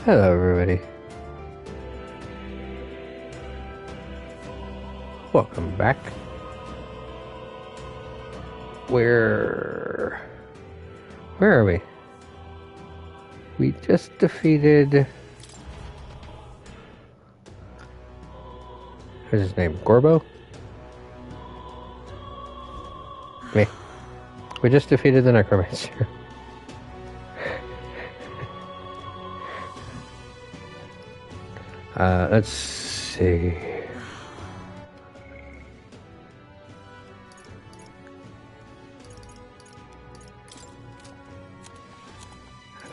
Hello, everybody. Welcome back. Where are we? We just defeated... What's his name? Gorbo? Me. We just defeated the Necromancer. Let's see.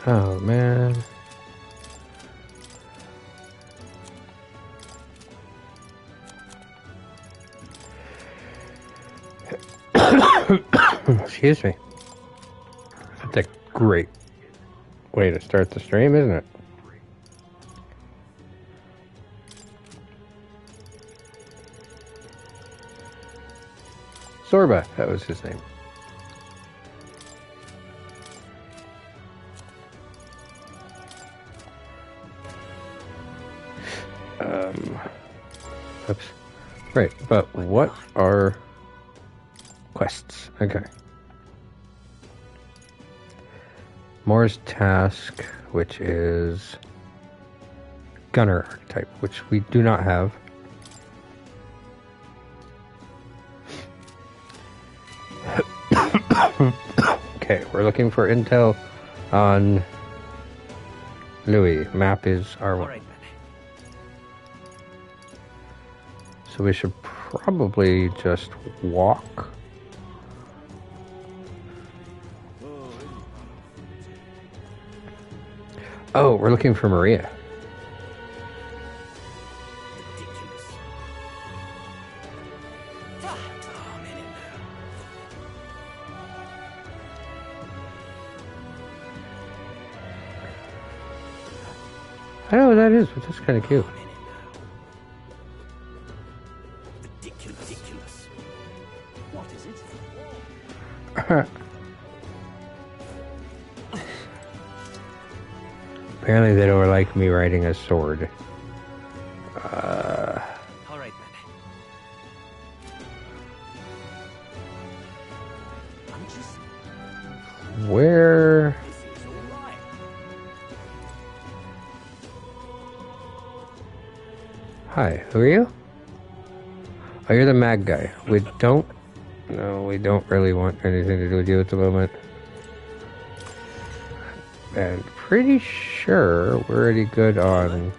Oh, man. Excuse me. That's a great way to start the stream, isn't it? Zorba, that was his name. Oops. Right, but what are quests? Okay. Moore's task, which is gunner archetype, which we do not have. Okay, we're looking for intel on Louis. Map is R1. So we should probably just walk. Oh, we're looking for Maria. I don't know what that is, but that's kind of cute. Ridiculous. What is it? Apparently they don't like me riding a sword. All right, then. I'm just... Where... This is all right. Hi, who are you? Oh, you're the mag guy. We don't... No, we don't really want anything to do with you at the moment. And pretty sure we're already good on...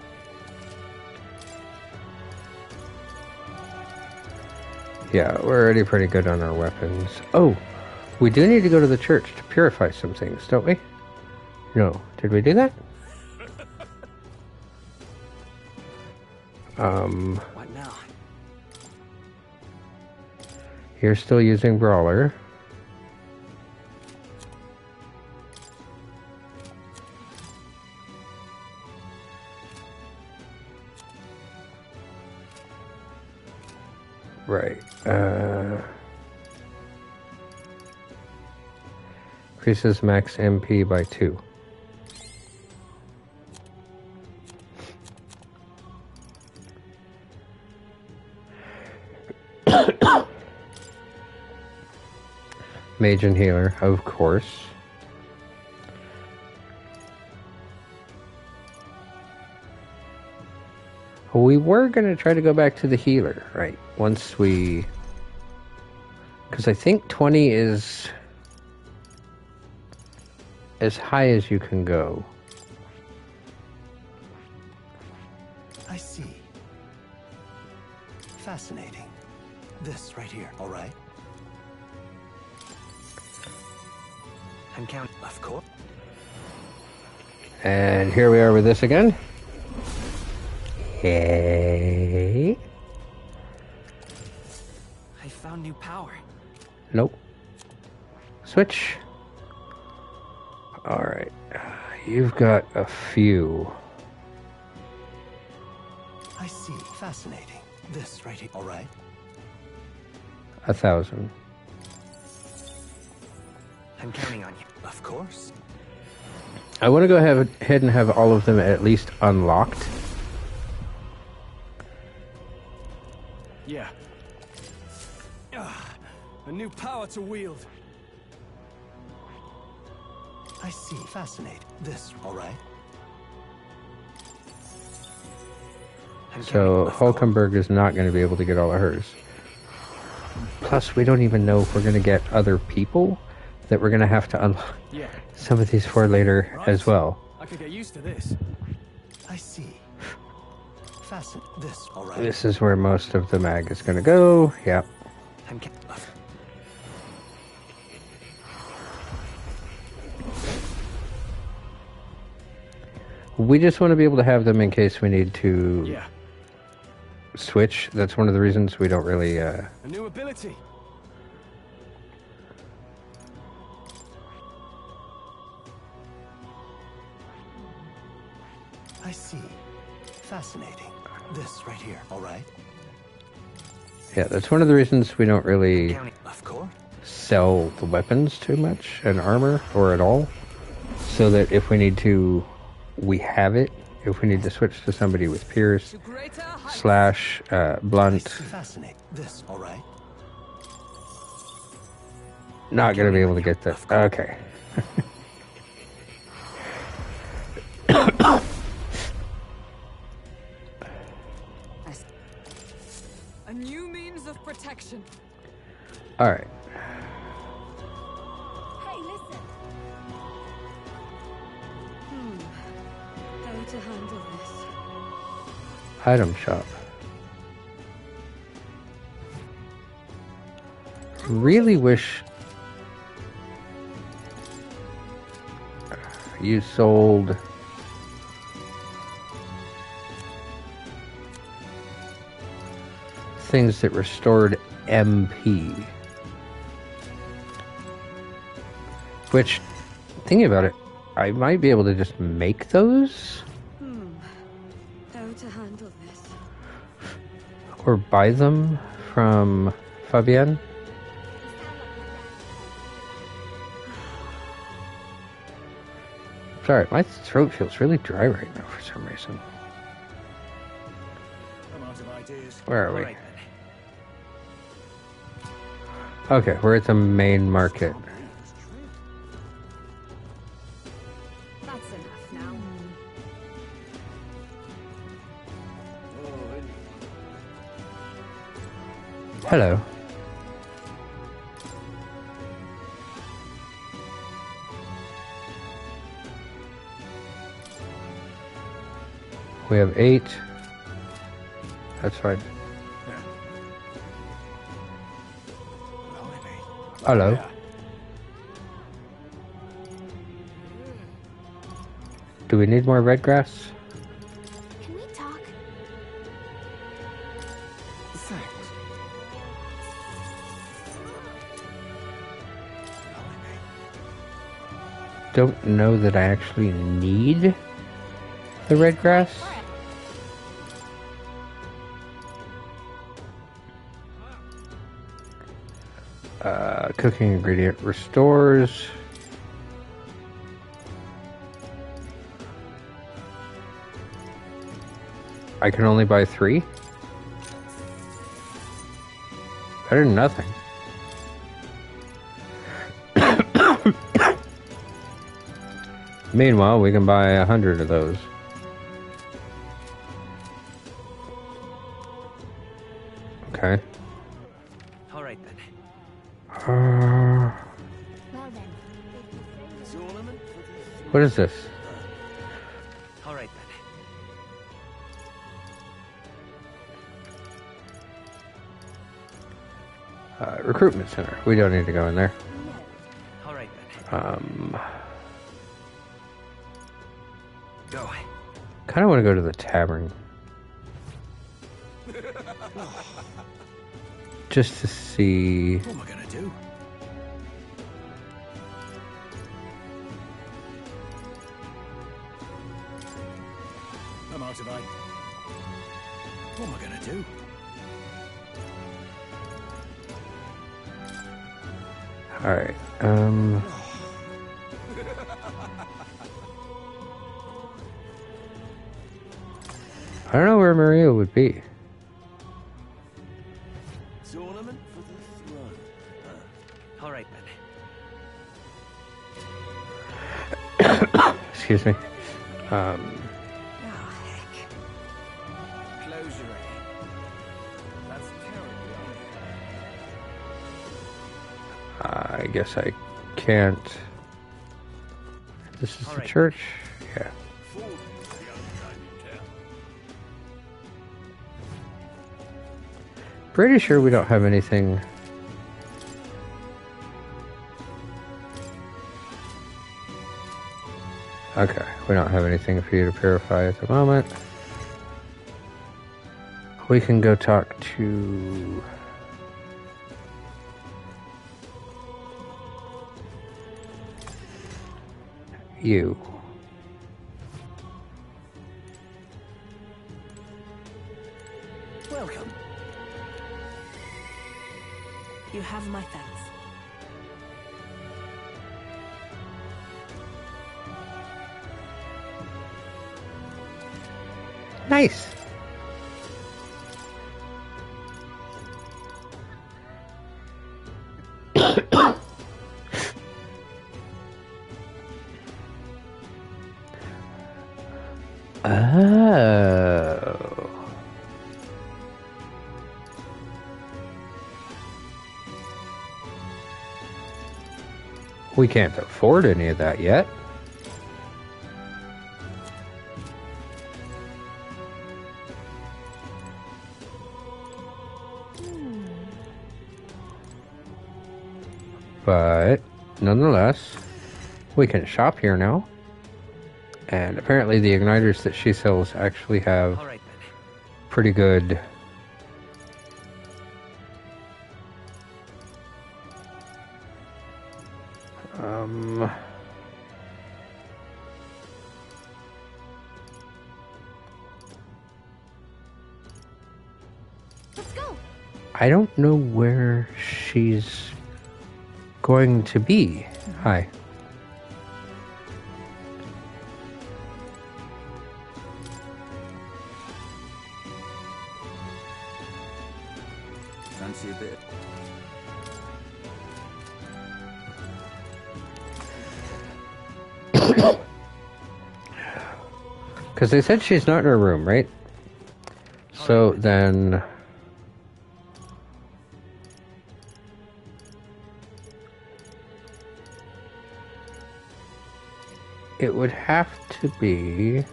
Yeah, we're already pretty good on our weapons. Oh, we do need to go to the church to purify some things, don't we? No. Did we do that? What now? You're still using Brawler. Right. Increases max MP by 2. Mage and healer, of course. We were going to try to go back to the healer, right? Once we... Because I think 20 is as high as you can go. I see. Fascinating. This right here, all right? I'm counting. Of course. And here we are with this again. Hey. I found new power. Nope. Switch. Alright. You've got a few. I see. Fascinating. This right here, all right? 1,000. I'm counting on you. Of course. I want to go ahead and have all of them at least unlocked. Yeah. A new power to wield. I see. Fascinating. This, all right? So Hulkenberg is not going to be able to get all of hers. Plus, we don't even know if we're going to get other people that we're going to have to unlock some of these for later as well. I could get used to this. I see. This, all right? This is where most of the mag is going to go. Yep. We just want to be able to have them in case we need to switch. That's one of the reasons we don't really... A new ability. I see. Fascinating. This right here, all right? Yeah, that's one of the reasons we don't really Of course. sell the weapons too much and armor or at all. So that if we need to, we have it. If we need to switch to somebody with Pierce, Slash, Blunt, Fascinating. This, all right? not going to be able to get that. Okay. A new means of protection. All right. Hey, listen. How to handle this? Item shop. Really wish you sold things that restored MP. Which, thinking about it, I might be able to just make those. How to handle this? Or buy them from Fabienne. Sorry, my throat feels really dry right now for some reason. Where are we? Okay, we're at the main market. That's enough now. Hello. We have 8. That's fine. Hello. Do we need more red grass? Can we talk? Thanks. Don't know that I actually need the red grass. Cooking ingredient restores. I can only buy 3? Better than nothing. Meanwhile, we can buy 100 of those. Okay. All right then. Well then. What is this? All right then. Recruitment center. We don't need to go in there. All right then. Go. Kind of want to go to the tavern. Just to see. What am I gonna do? I'm out of eye. What am I gonna do? Alright, where Maria would be. Tournament for the throne. All right then. Excuse me. Oh, heck. Closure. That's terribly I guess I can't. This is the church? Yeah. Pretty sure we don't have anything. Okay, we don't have anything for you to purify at the moment. We can go talk to... you. welcome. You have my thanks. Nice. Oh. We can't afford any of that yet. But nonetheless, we can shop here now. And apparently the igniters that she sells actually have All right then. pretty good Let's go. I don't know where she's going to be. Hi. Fancy a bit. Because they said she's not in her room, right? So then... it would have to be...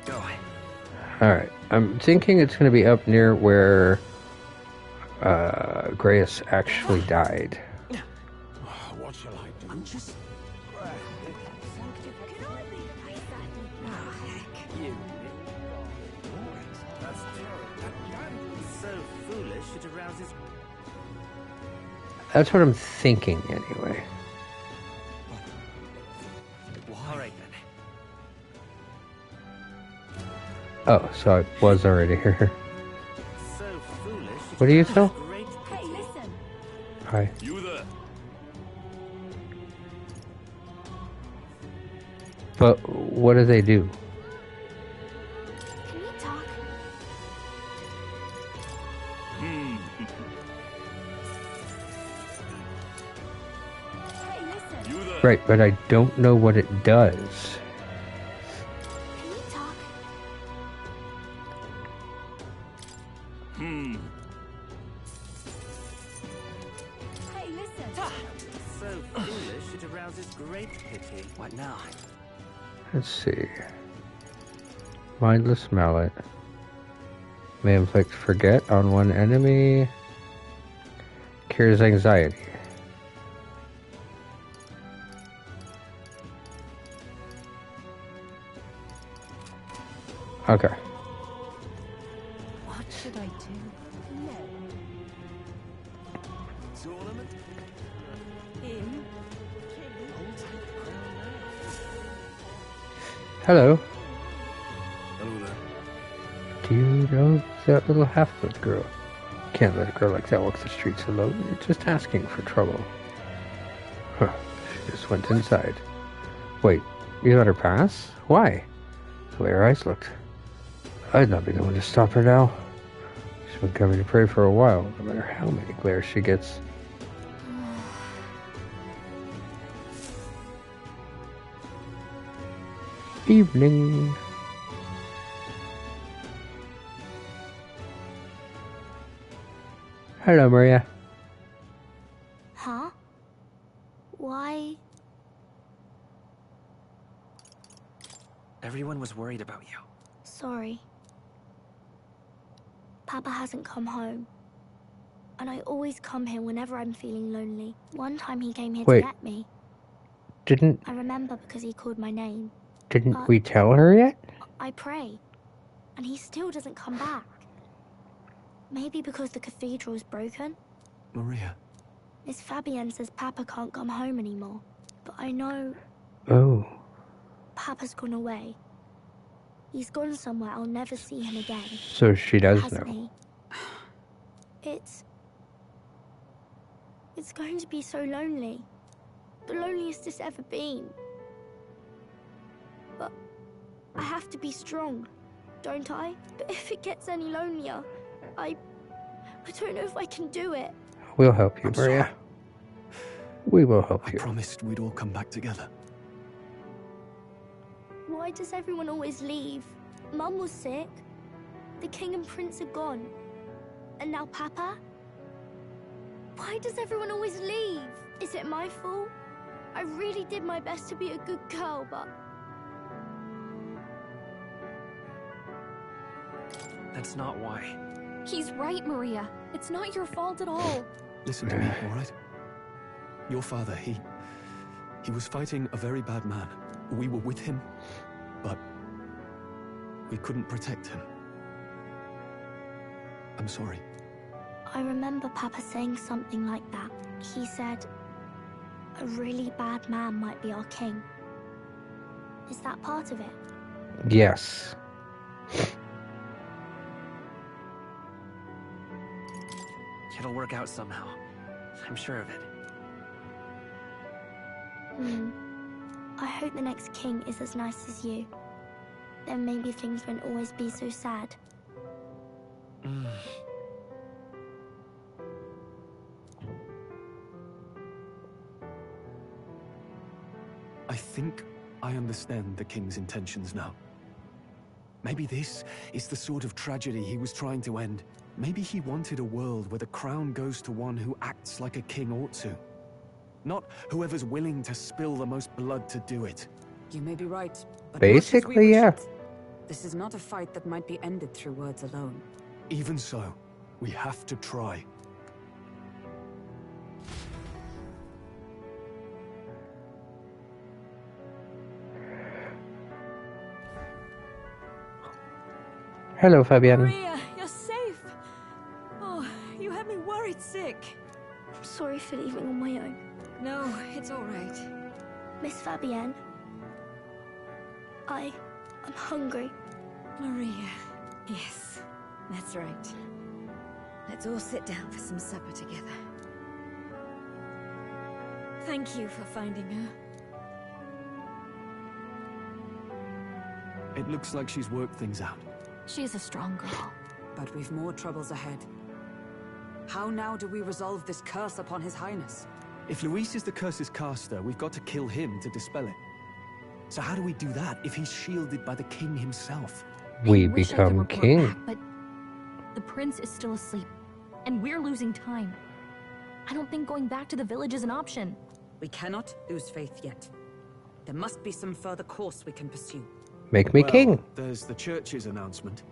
Go. Alright, I'm thinking it's going to be up near where Grace actually died. What shall I do? I'm just. Oh, heck. You. That's terrible. So foolish it arouses. That's what I'm thinking, anyway. All right then. Oh, so I was already here. So foolish. What do you sell? Great Hey, pity. listen. Hi. You there? But what do they do? Can we talk? Hey, listen. You there? Right, but I don't know what it does. Can we talk? Hey, listen. So foolish it arouses great pity. What now? Let's see. Mindless mallet. May inflict forget on one enemy. Cures anxiety. Okay. What should I do? Tournament? Him? Hello. Hello there. Do you know that little half-blood girl? Can't let a girl like that walk the streets alone. You're just asking for trouble. Huh. She just went inside. Wait, You let her pass? Why? The way her eyes looked. I'd not be the one to stop her now. She's been coming to pray for a while, no matter how many glares she gets. Evening. Hello, Maria. Huh? Why? Everyone was worried about you. Sorry. Papa hasn't come home. And I always come here whenever I'm feeling lonely. One time he came here Wait. to get me. Didn't I remember because he called my name. we tell her yet? I pray. And he still doesn't come back. Maybe because the cathedral's broken? Maria. Miss Fabienne says Papa can't come home anymore. But I know Oh. Papa's gone away. He's gone somewhere I'll never see him again. So she does Hasn't know. he? It's going to be so lonely. The loneliest it's ever been. But I have to be strong, don't I? But if it gets any lonelier, I don't know if I can do it. We'll help you, I'm Maria. sorry. We will help I you. promised we'd all come back together. Why does everyone always leave? Mum was sick. The king and prince are gone. And now Papa? Why does everyone always leave? Is it my fault? I really did my best to be a good girl, but... That's not why. He's right, Maria. It's not your fault at all. Listen to me, all right? Your father, he was fighting a very bad man. We were with him, but we couldn't protect him. I'm sorry. I remember Papa saying something like that. He said, a really bad man might be our king. Is that part of it? Yes. It'll work out somehow. I'm sure of it. I hope the next king is as nice as you. Then maybe things won't always be so sad. I think I understand the king's intentions now. Maybe this is the sort of tragedy he was trying to end. Maybe he wanted a world where the crown goes to one who acts like a king ought to. Not whoever's willing to spill the most blood to do it. You may be right, but Basically, much as we wish yeah. it, this is not a fight that might be ended through words alone. Even so, we have to try. Hello, Fabienne. Maria, you're safe. Oh, you had me worried sick. I'm sorry for leaving on my own. No, it's all right. Miss Fabienne, I'm hungry. Maria. Yes, that's right. Let's all sit down for some supper together. Thank you for finding her. It looks like she's worked things out. She's a strong girl. But we've more troubles ahead. How now do we resolve this curse upon His Highness? If Luis is the curse's caster, we've got to kill him to dispel it. So how do we do that if he's shielded by the king himself? We I wish I could become report king. back, but the prince is still asleep, and we're losing time. I don't think going back to the village is an option. We cannot lose faith yet. There must be some further course we can pursue. Make me Well, king. There's the church's announcement.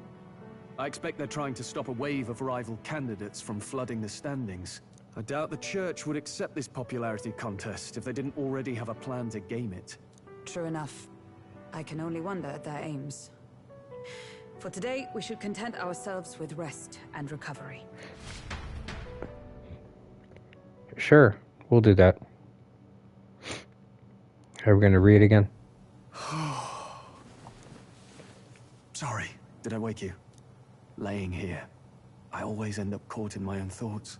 I expect they're trying to stop a wave of rival candidates from flooding the standings. I doubt the church would accept this popularity contest if they didn't already have a plan to game it. True enough. I can only wonder at their aims. For today, we should content ourselves with rest and recovery. Sure, we'll do that. Are we going to read again? Sorry, did I wake you? Laying here, I always end up caught in my own thoughts.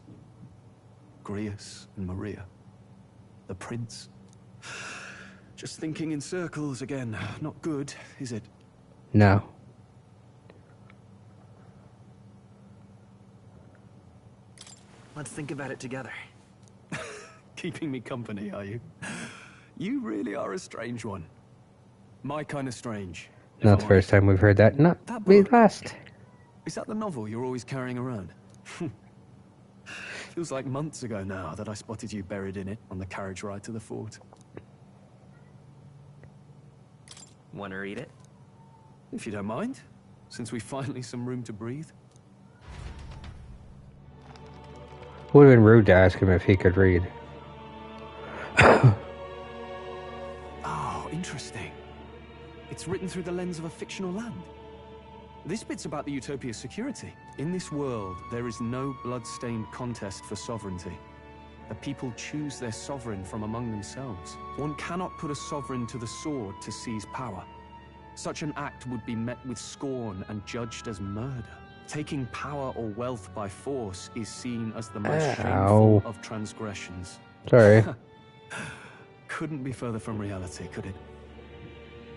Grius and Maria. The prince. Just thinking in circles again. Not good, is it? No. Let's think about it together. Keeping me company, are you? You really are a strange one. My kind of strange. Not the first time we've heard that. Not That the book. last. Is that the novel you're always carrying around? Feels like months ago now that I spotted you buried in it on the carriage ride to the fort. Want to read it? If you don't mind, since we've finally some room to breathe. Would have been rude to ask him if he could read. Oh, interesting. It's written through the lens of a fictional land. This bit's about the Utopia's security. In this world, there is no blood-stained contest for sovereignty. The people choose their sovereign from among themselves. One cannot put a sovereign to the sword to seize power. Such an act would be met with scorn and judged as murder. Taking power or wealth by force is seen as the most shameful of transgressions. Sorry. Couldn't be further from reality, could it?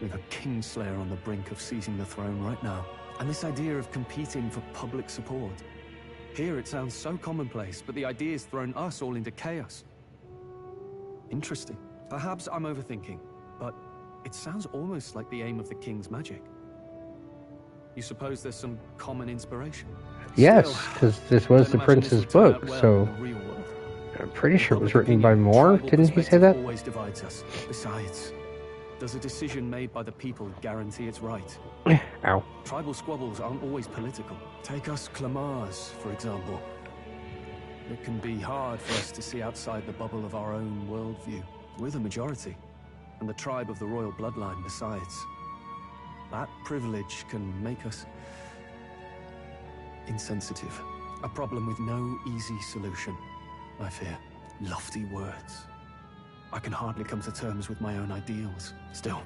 We've a Kingslayer on the brink of seizing the throne right now. And this idea of competing for public support. Here it sounds so commonplace, but the idea's thrown us all into chaos. Interesting. Perhaps I'm overthinking, but it sounds almost like the aim of the King's magic. You suppose there's some common inspiration? Yes, because this was the prince's book, so in the real world. I'm pretty sure it was written by Moore. Didn't he say that? Always divides us. Besides, does a decision made by the people guarantee it's right? Ow. Tribal squabbles aren't always political. Take us Clamars, for example. It can be hard for us to see outside the bubble of our own worldview. We're the majority, and the tribe of the royal bloodline besides. That privilege can make us insensitive. A problem with no easy solution, I fear. Lofty words. I can hardly come to terms with my own ideals. Still,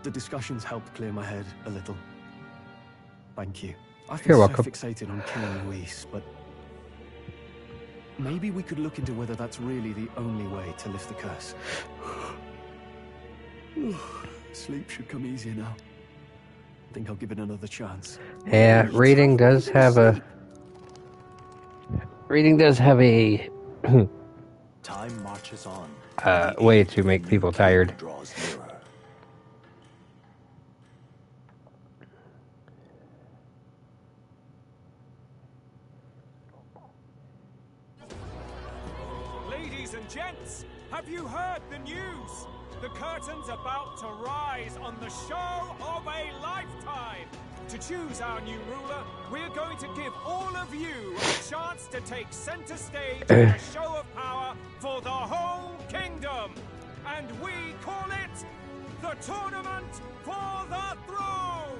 the discussions helped clear my head a little. Thank you. I've been You're so welcome. fixated on killing Luis, but maybe we could look into whether that's really the only way to lift the curse. Sleep should come easier now. I think I'll give it another chance. Yeah, reading does have a Time marches on. way to make people tired. Draws nearer. Ladies and gents, have you heard the news? The curtain's about to rise on the show of a lifetime. To choose our new ruler, we're going to give all of you a chance to take center stage in a show of power for the whole kingdom. And we call it the Tournament for the Throne.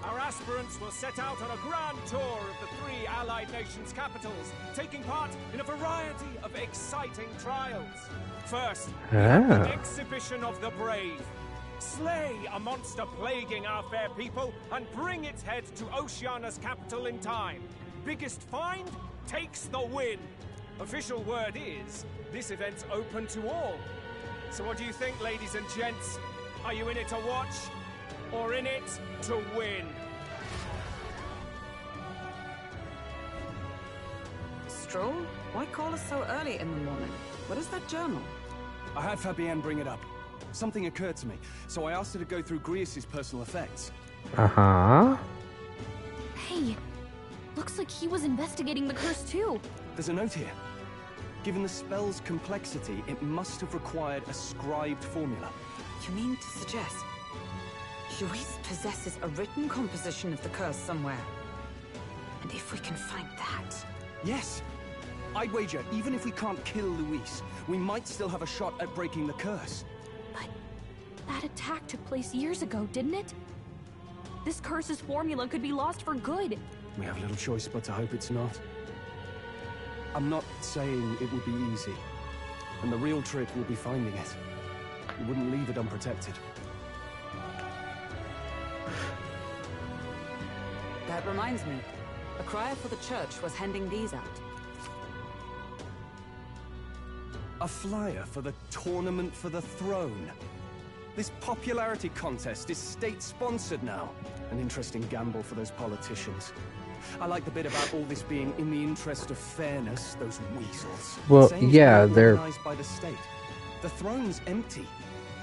Our aspirants will set out on a grand tour of the 3 allied nations' capitals, taking part in a variety of exciting trials. First, we have the exhibition of the brave. Slay a monster plaguing our fair people and bring its head to Oceania's capital in time. Biggest find takes the win. Official word is, this event's open to all. So what do you think, ladies and gents? Are you in it to watch, or in it to win? Stroll? Why call us so early in the morning? What is that journal? I had Fabienne bring it up. Something occurred to me, so I asked her to go through Grius' personal effects. Uh-huh. Hey, looks like he was investigating the curse too. There's a note here. Given the spell's complexity, it must have required a scribed formula. You mean to suggest Luis possesses a written composition of the curse somewhere? And if we can find that... Yes! I'd wager, even if we can't kill Luis, we might still have a shot at breaking the curse. But that attack took place years ago, didn't it? This curse's formula could be lost for good. We have little choice but to hope it's not. I'm not saying it would be easy. And the real trick will be finding it. We wouldn't leave it unprotected. That reminds me. A crier for the church was handing these out. A flyer for the Tournament for the Throne. This popularity contest is state-sponsored now. An interesting gamble for those politicians. I like the bit about all this being in the interest of fairness, those weasels. Well, Saying it's yeah, being they're... organized by the state. The throne's empty.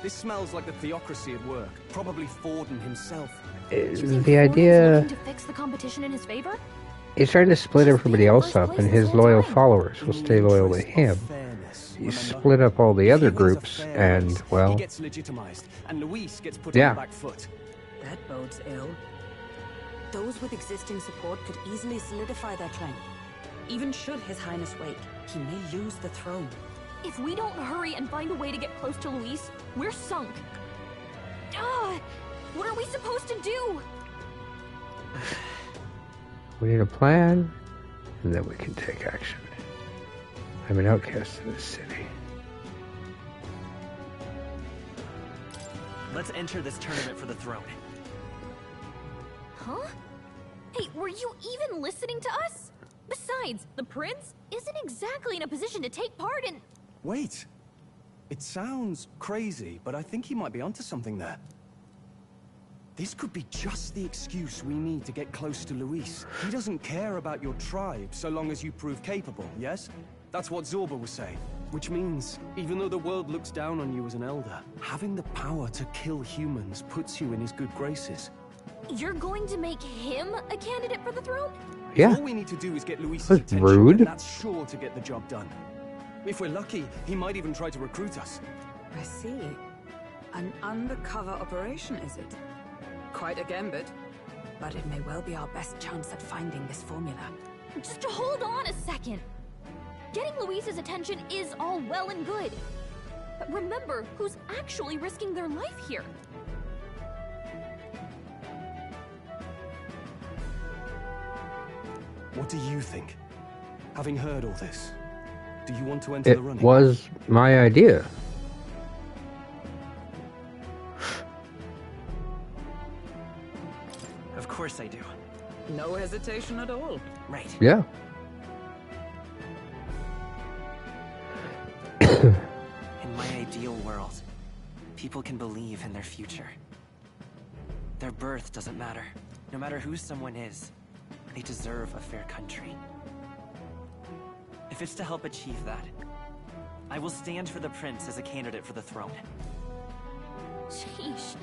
This smells like the theocracy at work. Probably Forden himself. The idea... to fix the competition in his favor? He's trying to split everybody else up, and his loyal followers will stay loyal to him. You split up all the other groups, and, well... He gets legitimized, and Luis gets put yeah. on the back foot. That bodes ill. Those with existing support could easily solidify their claim. Even should His Highness wake, he may lose the throne. If we don't hurry and find a way to get close to Luis, we're sunk. What are we supposed to do? We need a plan, and then we can take action. I'm an outcast in this city. Let's enter this tournament for the throne. Huh? Hey, were you even listening to us? Besides, the prince isn't exactly in a position to take part in... Wait. It sounds crazy, but I think he might be onto something there. This could be just the excuse we need to get close to Luis. He doesn't care about your tribe so long as you prove capable, yes? That's what Zorba was saying. Which means, even though the world looks down on you as an elder, having the power to kill humans puts you in his good graces. You're going to make him a candidate for the throne? Yeah. All we need to do is get Luis's That's attention, rude. and that's sure to get the job done. If we're lucky, he might even try to recruit us. I see. An undercover operation, is it? Quite a gambit. But it may well be our best chance at finding this formula. Just hold on a second. Getting Luis's attention is all well and good. But remember who's actually risking their life here. What do you think? Having heard all this, do you want to enter the running? It was my idea. Of course I do. No hesitation at all. Right. Yeah. In my ideal world, people can believe in their future. Their birth doesn't matter. No matter who someone is, they deserve a fair country. If it's to help achieve that, I will stand for the prince as a candidate for the throne. Sheesh.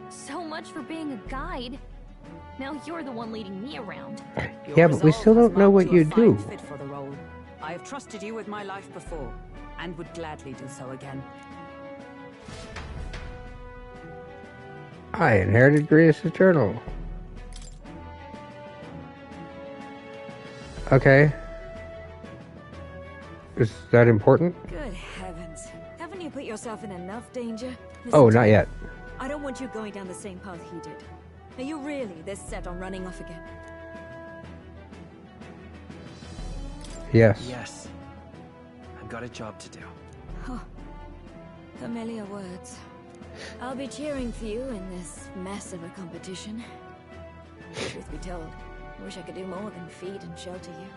So much for being a guide. Now you're the one leading me around. Yeah, but we still don't know what you do. Fit for the role. I have trusted you with my life before, and would gladly do so again. I inherited Greatest Eternal. Okay. Is that important? Good heavens. Haven't you put yourself in enough danger? Oh, Listen not to me. yet. I don't want you going down the same path he did. Are you really this set on running off again? Yes. Yes. I've got a job to do. Huh. Familiar words. I'll be cheering for you in this mess of a competition. Truth be told, I wish I could do more than feed and shelter you.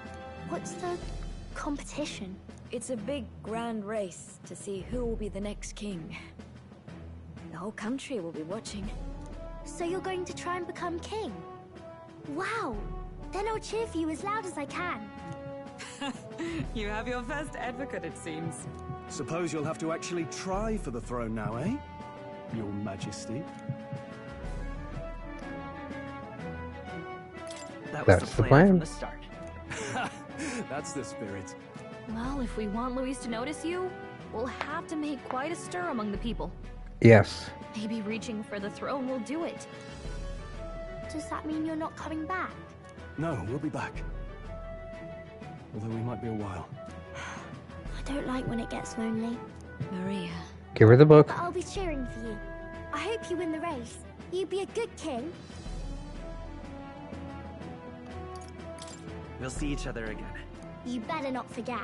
What's the competition? It's a big, grand race to see who will be the next king. The whole country will be watching. So you're going to try and become king? Wow! Then I'll cheer for you as loud as I can. You have your first advocate, it seems. Suppose you'll have to actually try for the throne now, eh? Your Majesty. That was That's the the plan plan. from the start. That's the spirit. Well, if we want Luis to notice you, we'll have to make quite a stir among the people. Yes. Maybe reaching for the throne will do it. Does that mean you're not coming back? No, we'll be back. Although we might be a while. I don't like when it gets lonely. Maria. Give her the book. But I'll be cheering for you. I hope you win the race. You'd be a good king. We'll see each other again. You better not forget.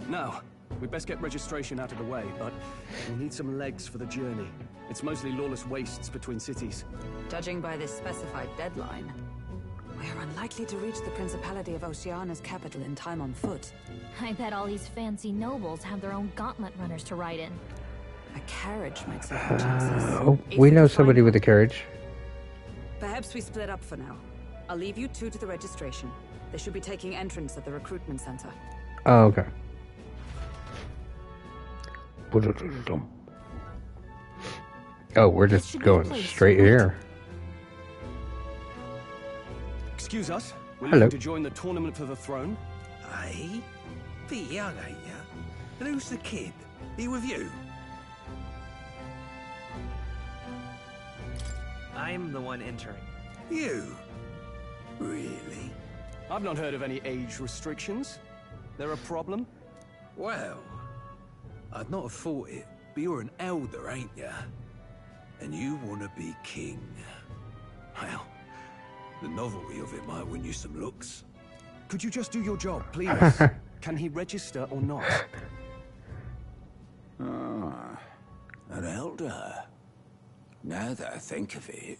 Now, we'd best get registration out of the way, but we'll need some legs for the journey. It's mostly lawless wastes between cities. Judging by this specified deadline, We're unlikely to reach the Principality of Oceana's capital in time on foot. I bet all these fancy nobles have their own gauntlet runners to ride in. A carriage might save our chances. Oh, If we can know find somebody one. with a carriage. Perhaps we split up for now. I'll leave you two to the registration. They should be taking entrance at the recruitment center. Oh, okay. Oh, we're This just should be the going place, straight right? here. Excuse us. We're Hello. looking to join the tournament for the throne. Aye? Bit young, ain't ya? And who's the kid? He with you? I'm the one entering. You? Really? I've not heard of any age restrictions. There a problem? Well, I'd not have thought it, but you're an elder, ain't ya? And you want to be king. Well, the novelty of it might win you some looks. Could you just do your job, please? Can he register or not? Ah, an elder. Now that I think of it,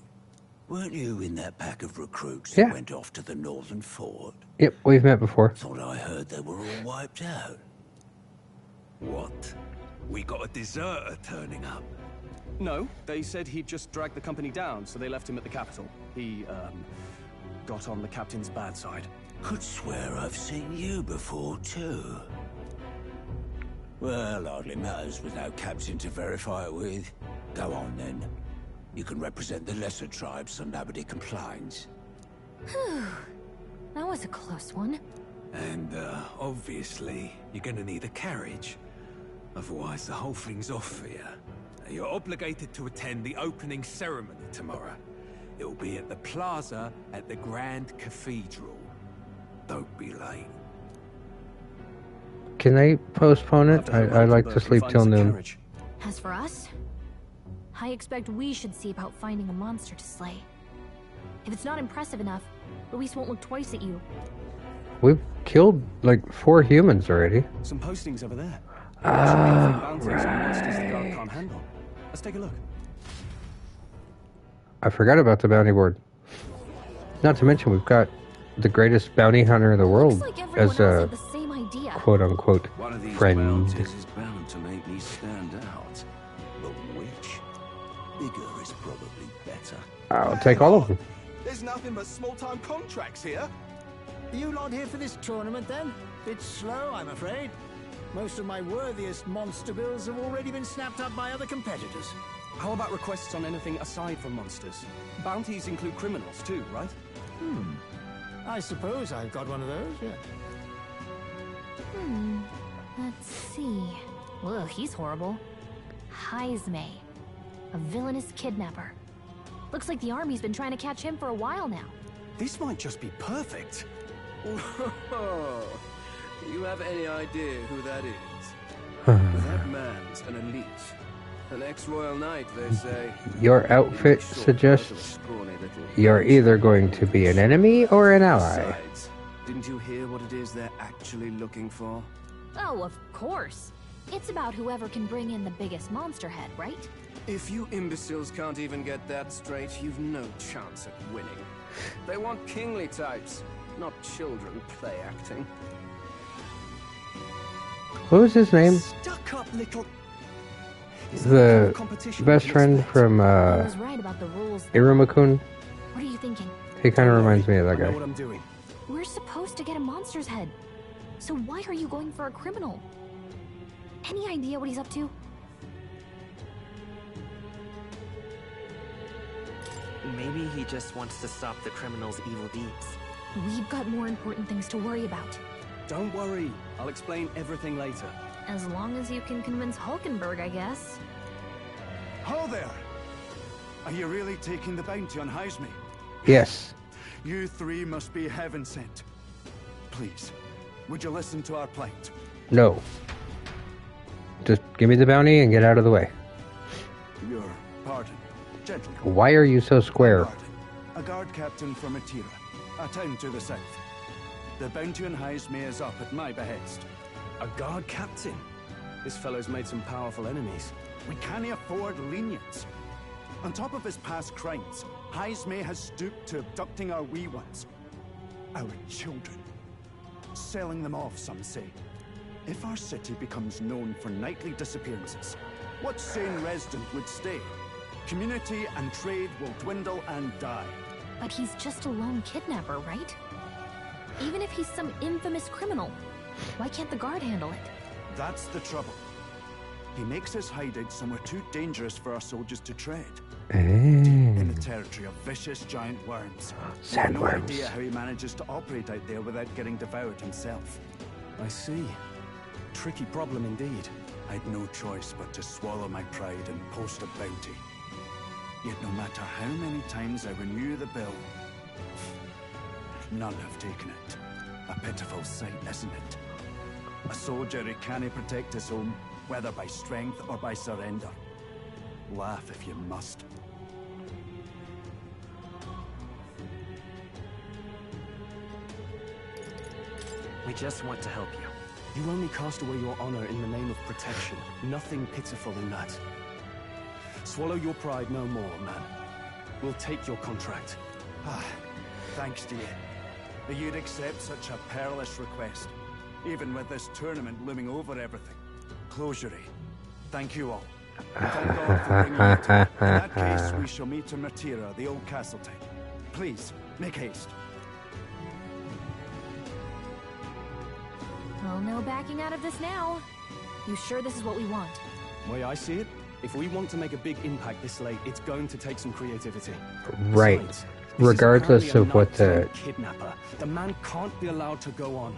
weren't you in that pack of recruits Yeah. that went off to the northern fort? Yep, we've met before. Thought I heard they were all wiped out. What? We got a deserter turning up. No, they said he'd just dragged the company down, so they left him at the capital. He, got on the captain's bad side. Could swear I've seen you before, too. Well, hardly matters with no captain to verify it with. Go on, then. You can represent the lesser tribes so nobody complains. That was a close one. And, obviously, you're gonna need a carriage. Otherwise, the whole thing's off for you. You're obligated to attend the opening ceremony tomorrow. It'll be at the plaza at the Grand Cathedral. Don't be late. Can I postpone it? Have to have I'd like Rosenberg to sleep find till us a noon. carriage. As for us, I expect we should see about finding a monster to slay. If it's not impressive enough, Luis won't look twice at you. We've killed like 4 humans already. Some postings over there. Ah, Bounties on monsters the guard can't handle. Let's take a look. I forgot about the bounty board. Not to mention we've got the greatest bounty hunter in the world Looks like everyone as else a had the same idea. quote-unquote One of these friend. mountains is bound to make me stand out. But which? Bigger is probably better. I'll take all of them. There's nothing but small-time contracts here. Are you lot here for this tournament then? Bit slow, I'm afraid. Most of my worthiest monster bills have already been snapped up by other competitors. How about requests on anything aside from monsters? Bounties include criminals too, right? I suppose I've got one of those, yeah. Let's see. Ugh, he's horrible. Heisme, a villainous kidnapper. Looks like the army's been trying to catch him for a while now. This might just be perfect. Do you have any idea who that is? That man's an elite. An ex-royal knight, they say. Your outfit suggests you're either going to be an enemy or an ally. Besides, didn't you hear what it is they're actually looking for? Oh, of course. It's about whoever can bring in the biggest monster head, right? If you imbeciles can't even get that straight, you've no chance at winning. They want kingly types, not children play acting. What was his name? Stuck-up little... The best friend from I was right about the rules. Irumakun. What are you thinking? He kind of reminds me of that I know guy. what I'm doing. We're supposed to get a monster's head. So why are you going for a criminal? Any idea what he's up to? Maybe he just wants to stop the criminal's evil deeds. We've got more important things to worry about. Don't worry, I'll explain everything later. As long as you can convince Hulkenberg, I guess. Ho there! Are you really taking the bounty on Heisme? Yes. You 3 must be heaven sent. Please, would you listen to our plight? No. Just give me the bounty and get out of the way. Your pardon, gentlemen. Why are you so square? Pardon. A guard captain from Atira, a town to the south. The bounty on Heisme is up at my behest. A guard captain? This fellow's made some powerful enemies. We can't afford lenience. On top of his past crimes, Heisme has stooped to abducting our wee ones. Our children. Selling them off, some say. If our city becomes known for nightly disappearances, what sane resident would stay? Community and trade will dwindle and die. But he's just a lone kidnapper, right? Even if he's some infamous criminal, why can't the guard handle it? That's the trouble. He makes his hideout somewhere too dangerous for our soldiers to tread. In the territory of vicious giant worms. Sandworms. No idea how he manages to operate out there without getting devoured himself. I see. Tricky problem indeed. I'd no choice but to swallow my pride and post a bounty. Yet no matter how many times I renew the bill, none have taken it. A pitiful sight, isn't it? A soldier who can't protect his home, whether by strength or by surrender. Laugh if you must. We just want to help you. You only cast away your honor in the name of protection. Nothing pitiful in that. Swallow your pride no more, man. We'll take your contract. Thanks to you. That you'd accept such a perilous request, even with this tournament looming over everything. Closure. Thank you all. Thank God for bringing me to. In that case, we shall meet in Martira, the old castle type. Please, make haste. Well, no backing out of this now. You sure this is what we want? Way I see it, if we want to make a big impact this late, it's going to take some creativity. Right. Besides, Regardless of what the... kidnapper. The man can't be allowed to go on.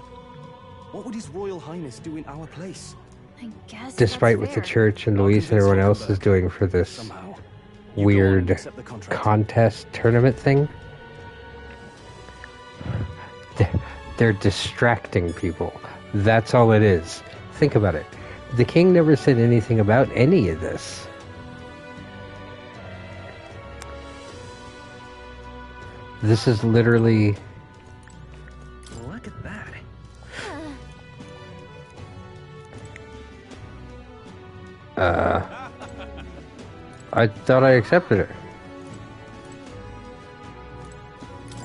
What would His Royal Highness do in our place? I guess Despite that's what the fair. church and Luis and everyone else is doing for this Somehow. weird contest tournament thing, they're distracting people. That's all it is. Think about it. The king never said anything about any of this. This is literally... Look at that. I thought I accepted it.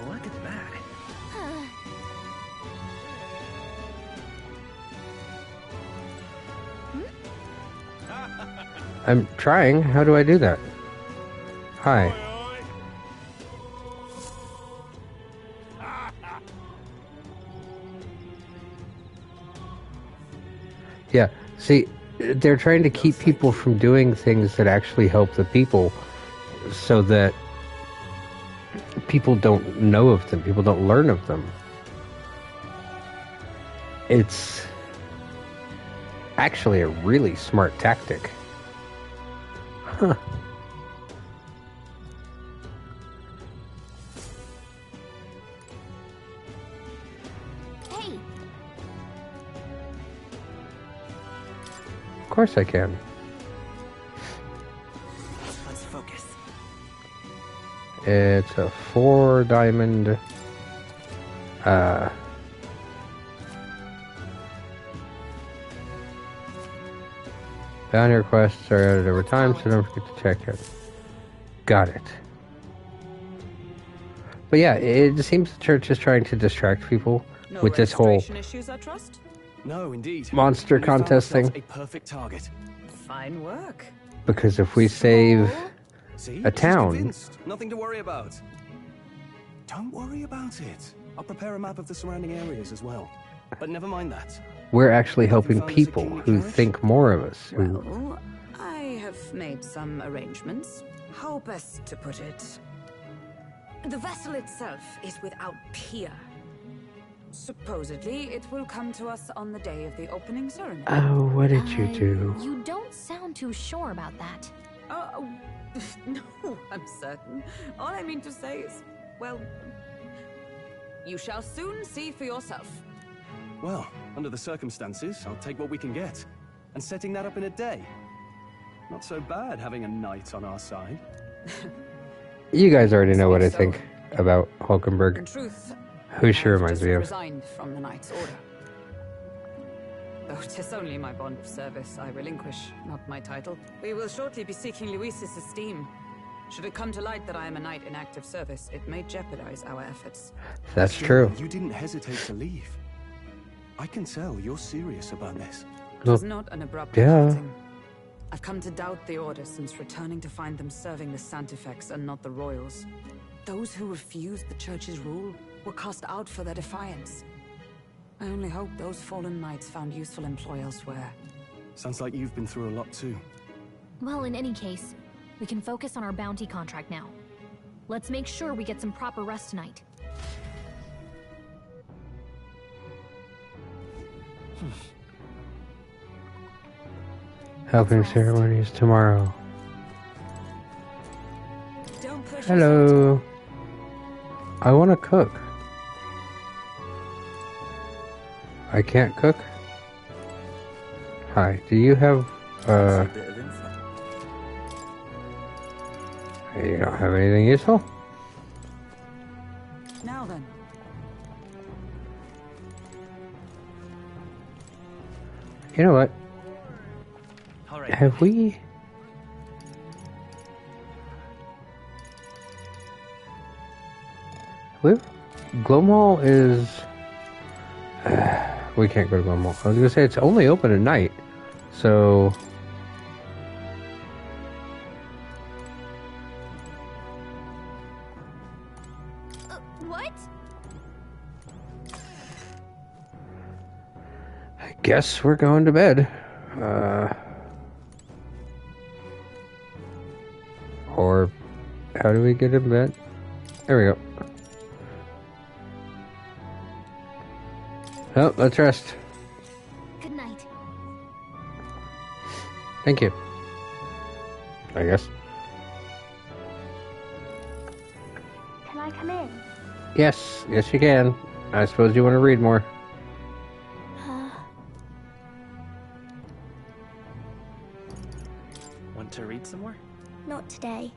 Look at that. I'm trying. How do I do that? Hi. Yeah, see, they're trying to keep people from doing things that actually help the people so that people don't know of them, people don't learn of them. It's actually a really smart tactic. Huh. Hey, Of course I can. Let's focus. It's a 4 diamond. Bounty requests are added over time, so don't forget to check it. Got it. But yeah, it seems the church is trying to distract people with this whole issues, I trust? No, indeed. monster We found contest ourselves thing. A perfect target. Fine work. Because if we save See? a She's town, convinced. Nothing to worry about. Don't worry about it. I'll prepare a map of the surrounding areas as well. But never mind that. we're actually helping people who think more of us. Who, Well, I have made some arrangements. How best to put it? The vessel itself is without peer. Supposedly, it will come to us on the day of the opening ceremony. oh, what did you do? You don't sound too sure about that. Oh, no, I'm certain. All I mean to say is, well, you shall soon see for yourself. Well, under the circumstances, I'll take what we can get. And setting that up in a day. Not so bad having a knight on our side. You guys already know what I think about In Hulkenberg. truth, Who she I have reminds just me of. resigned from the Knight's Order. Though 'tis only my bond of service I relinquish, not my title. We will shortly be seeking Luis's esteem. Should it come to light that I am a knight in active service, it may jeopardize our efforts. That's Still, true. You didn't hesitate to leave. I can tell you're serious about this. It was not an abrupt Yeah. parting. I've come to doubt the Order since returning to find them serving the Santifex and not the Royals. Those who refused the Church's rule were cast out for their defiance. I only hope those fallen knights found useful employ elsewhere. Sounds like you've been through a lot too. Well, in any case, we can focus on our bounty contract now. Let's make sure we get some proper rest tonight. Helping ceremonies tomorrow. Don't push Hello. I want to cook. I can't cook? Hi, do you have, you don't have anything useful? Now then. You know what? All right. Have we... Glomall is... we can't go to Glomall. I was gonna say it's only open at night, so... What? I guess we're going to bed. Or how do we get in bed? There we go. Oh, let's rest. Good night. Thank you. I guess. Can I come in? Yes, yes you can. I suppose you want to read more. Want to read some more? Not today.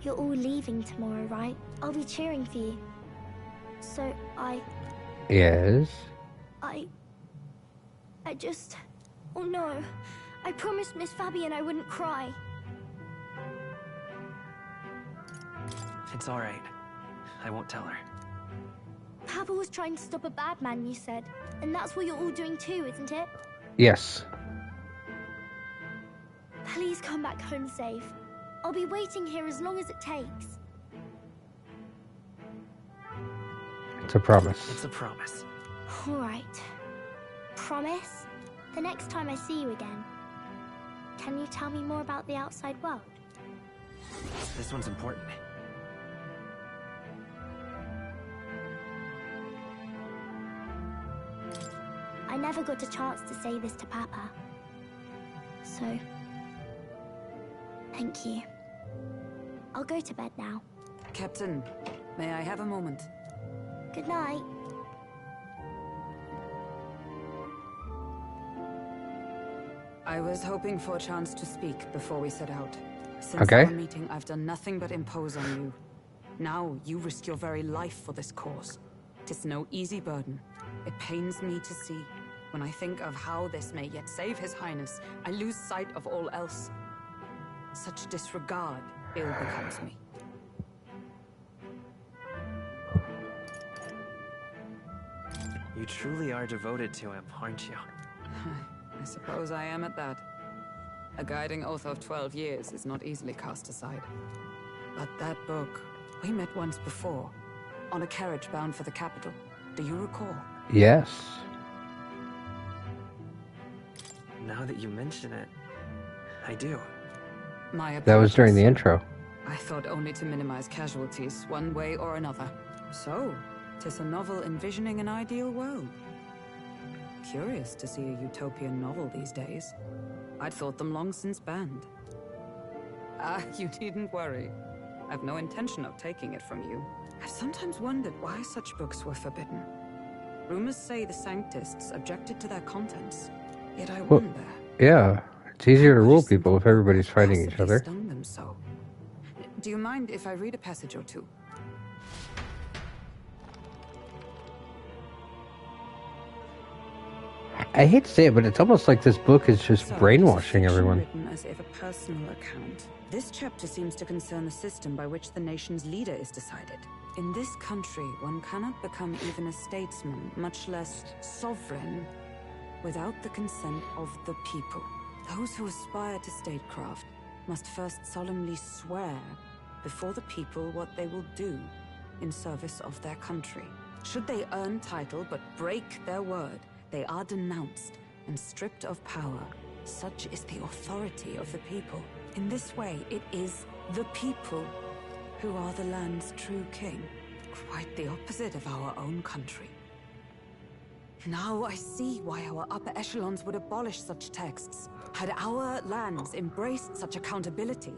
You're all leaving tomorrow, right? I'll be cheering for you. So Yes. I just... Oh no. I promised Miss Fabian I wouldn't cry. It's all right. I won't tell her. Papa was trying to stop a bad man, you said. And that's what you're all doing too, isn't it? Yes. Please come back home safe. I'll be waiting here as long as it takes. It's a promise. It's a promise. All right. Promise? The next time I see you again, can you tell me more about the outside world? This one's important. I never got a chance to say this to Papa. So, thank you. I'll go to bed now. Captain, may I have a moment? Good night. I was hoping for a chance to speak before we set out. Since Okay. our meeting, I've done nothing but impose on you. Now you risk your very life for this cause. 'Tis no easy burden. It pains me to see. When I think of how this may yet save His Highness, I lose sight of all else. Such disregard ill becomes me. You truly are devoted to him, aren't you? I suppose I am at that. A guiding oath of 12 years is not easily cast aside. But that book, we met once before, on a carriage bound for the capital. Do you recall? Yes. Now that you mention it, I do. My That was during the apologies. intro. I thought only to minimize casualties, one way or another. So, 'tis a novel envisioning an ideal world. Curious to see a utopian novel these days. I'd thought them long since banned. Ah, you needn't worry. I've no intention of taking it from you. I've sometimes wondered why such books were forbidden. Rumors say the Sanctists objected to their contents. Yet I Well, wonder... yeah. It's easier to rule people if everybody's fighting each possibly other. stung them so. Do you mind if I read a passage or two? I hate to say it, but it's almost like this book is just So, brainwashing it is everyone. written as if a personal account. This chapter seems to concern the system by which the nation's leader is decided. In this country, one cannot become even a statesman, much less sovereign, without the consent of the people. Those who aspire to statecraft must first solemnly swear before the people what they will do in service of their country. Should they earn title but break their word, they are denounced and stripped of power. Such is the authority of the people. In this way, it is the people who are the land's true king. Quite the opposite of our own country. Now I see why our upper echelons would abolish such texts. Had our lands embraced such accountability,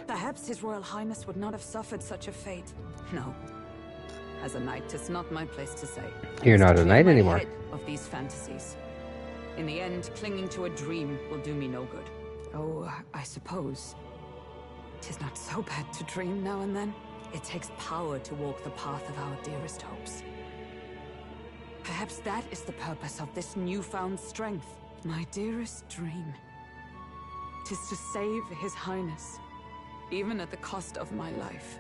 perhaps His Royal Highness would not have suffered such a fate. No. As a knight, it's not my place to say. You're not a knight My anymore. head of these fantasies. In the end, clinging to a dream will do me no good. Oh, I suppose 'tis not so bad to dream now and then. It takes power to walk the path of our dearest hopes. Perhaps that is the purpose of this newfound strength. My dearest dream. 'Tis to save His Highness, even at the cost of my life.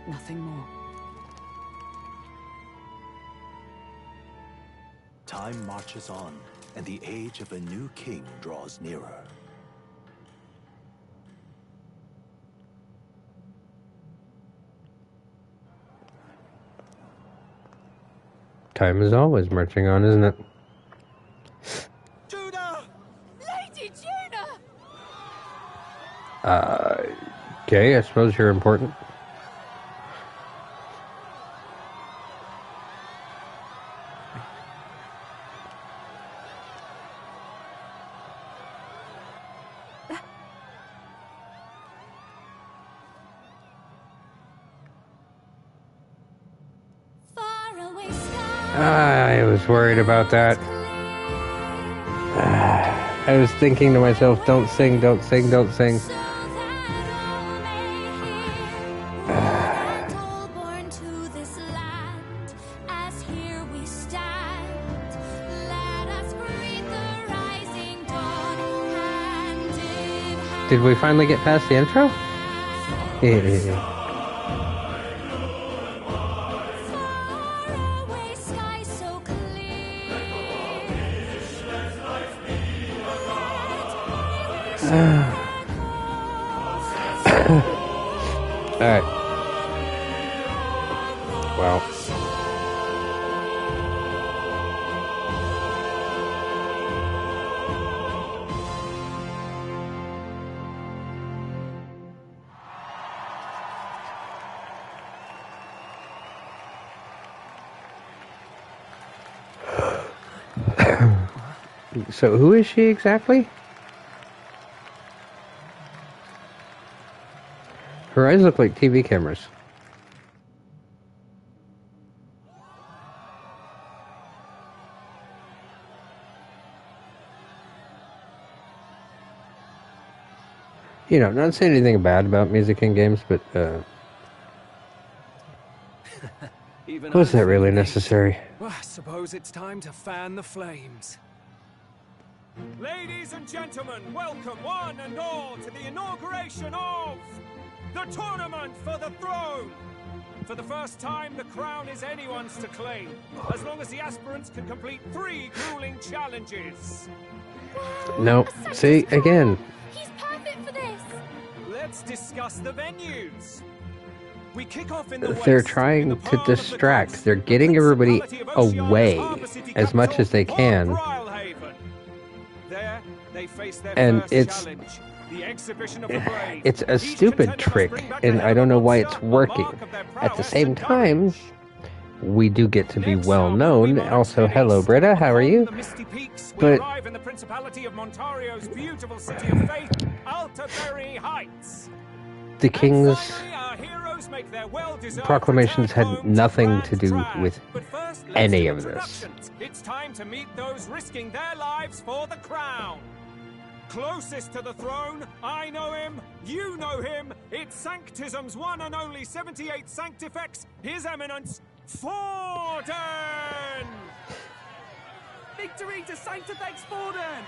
Nothing more. Time marches on, and the age of a new king draws nearer. Time is always marching on, isn't it? Judah! Lady Judah! Okay, I suppose you're important. I was worried about that. I was thinking to myself, don't sing, don't sing, don't sing. Did we finally get past the intro? Yeah. Alright. Well. So who is she exactly? Her eyes look like TV cameras. You know, not saying anything bad about music in games, but was that really necessary? Well, I suppose it's time to fan the flames. Ladies and gentlemen, welcome one and all to the inauguration of the Tournament for the Throne! For the first time, the crown is anyone's to claim, as long as the aspirants can complete 3 grueling challenges. No, see, again. He's perfect for this. Let's discuss the venues. We kick off in the They're west, trying in the to palm of the distract. coast, They're the getting everybody Principality of Oceania's away Harbour City as much capital, as they can. Rhylehaven. There, they face their And first it's- challenge, the exhibition of the blade. It's a Each stupid contender must trick, bring back and the I don't know why it's monster, a working. mark of their At the prowess same and time, courage. we do get to be Next well up, we known. march Also, east. hello, Britta, how are Upon you? the misty peaks, we But- arrive in the Principality of Montario's beautiful city of faith, Alterbury Heights. The And king's finally, our heroes make their well-deserved proclamations return had home nothing Grand to do Trad. with But first, let's any do of this. introductions. It's time to meet those risking their lives for the crown. Closest to the throne, I know him, you know him. It's Sanctism's one and only 78 Sanctifex, His Eminence, Forden! Victory to Sanctifex Borden!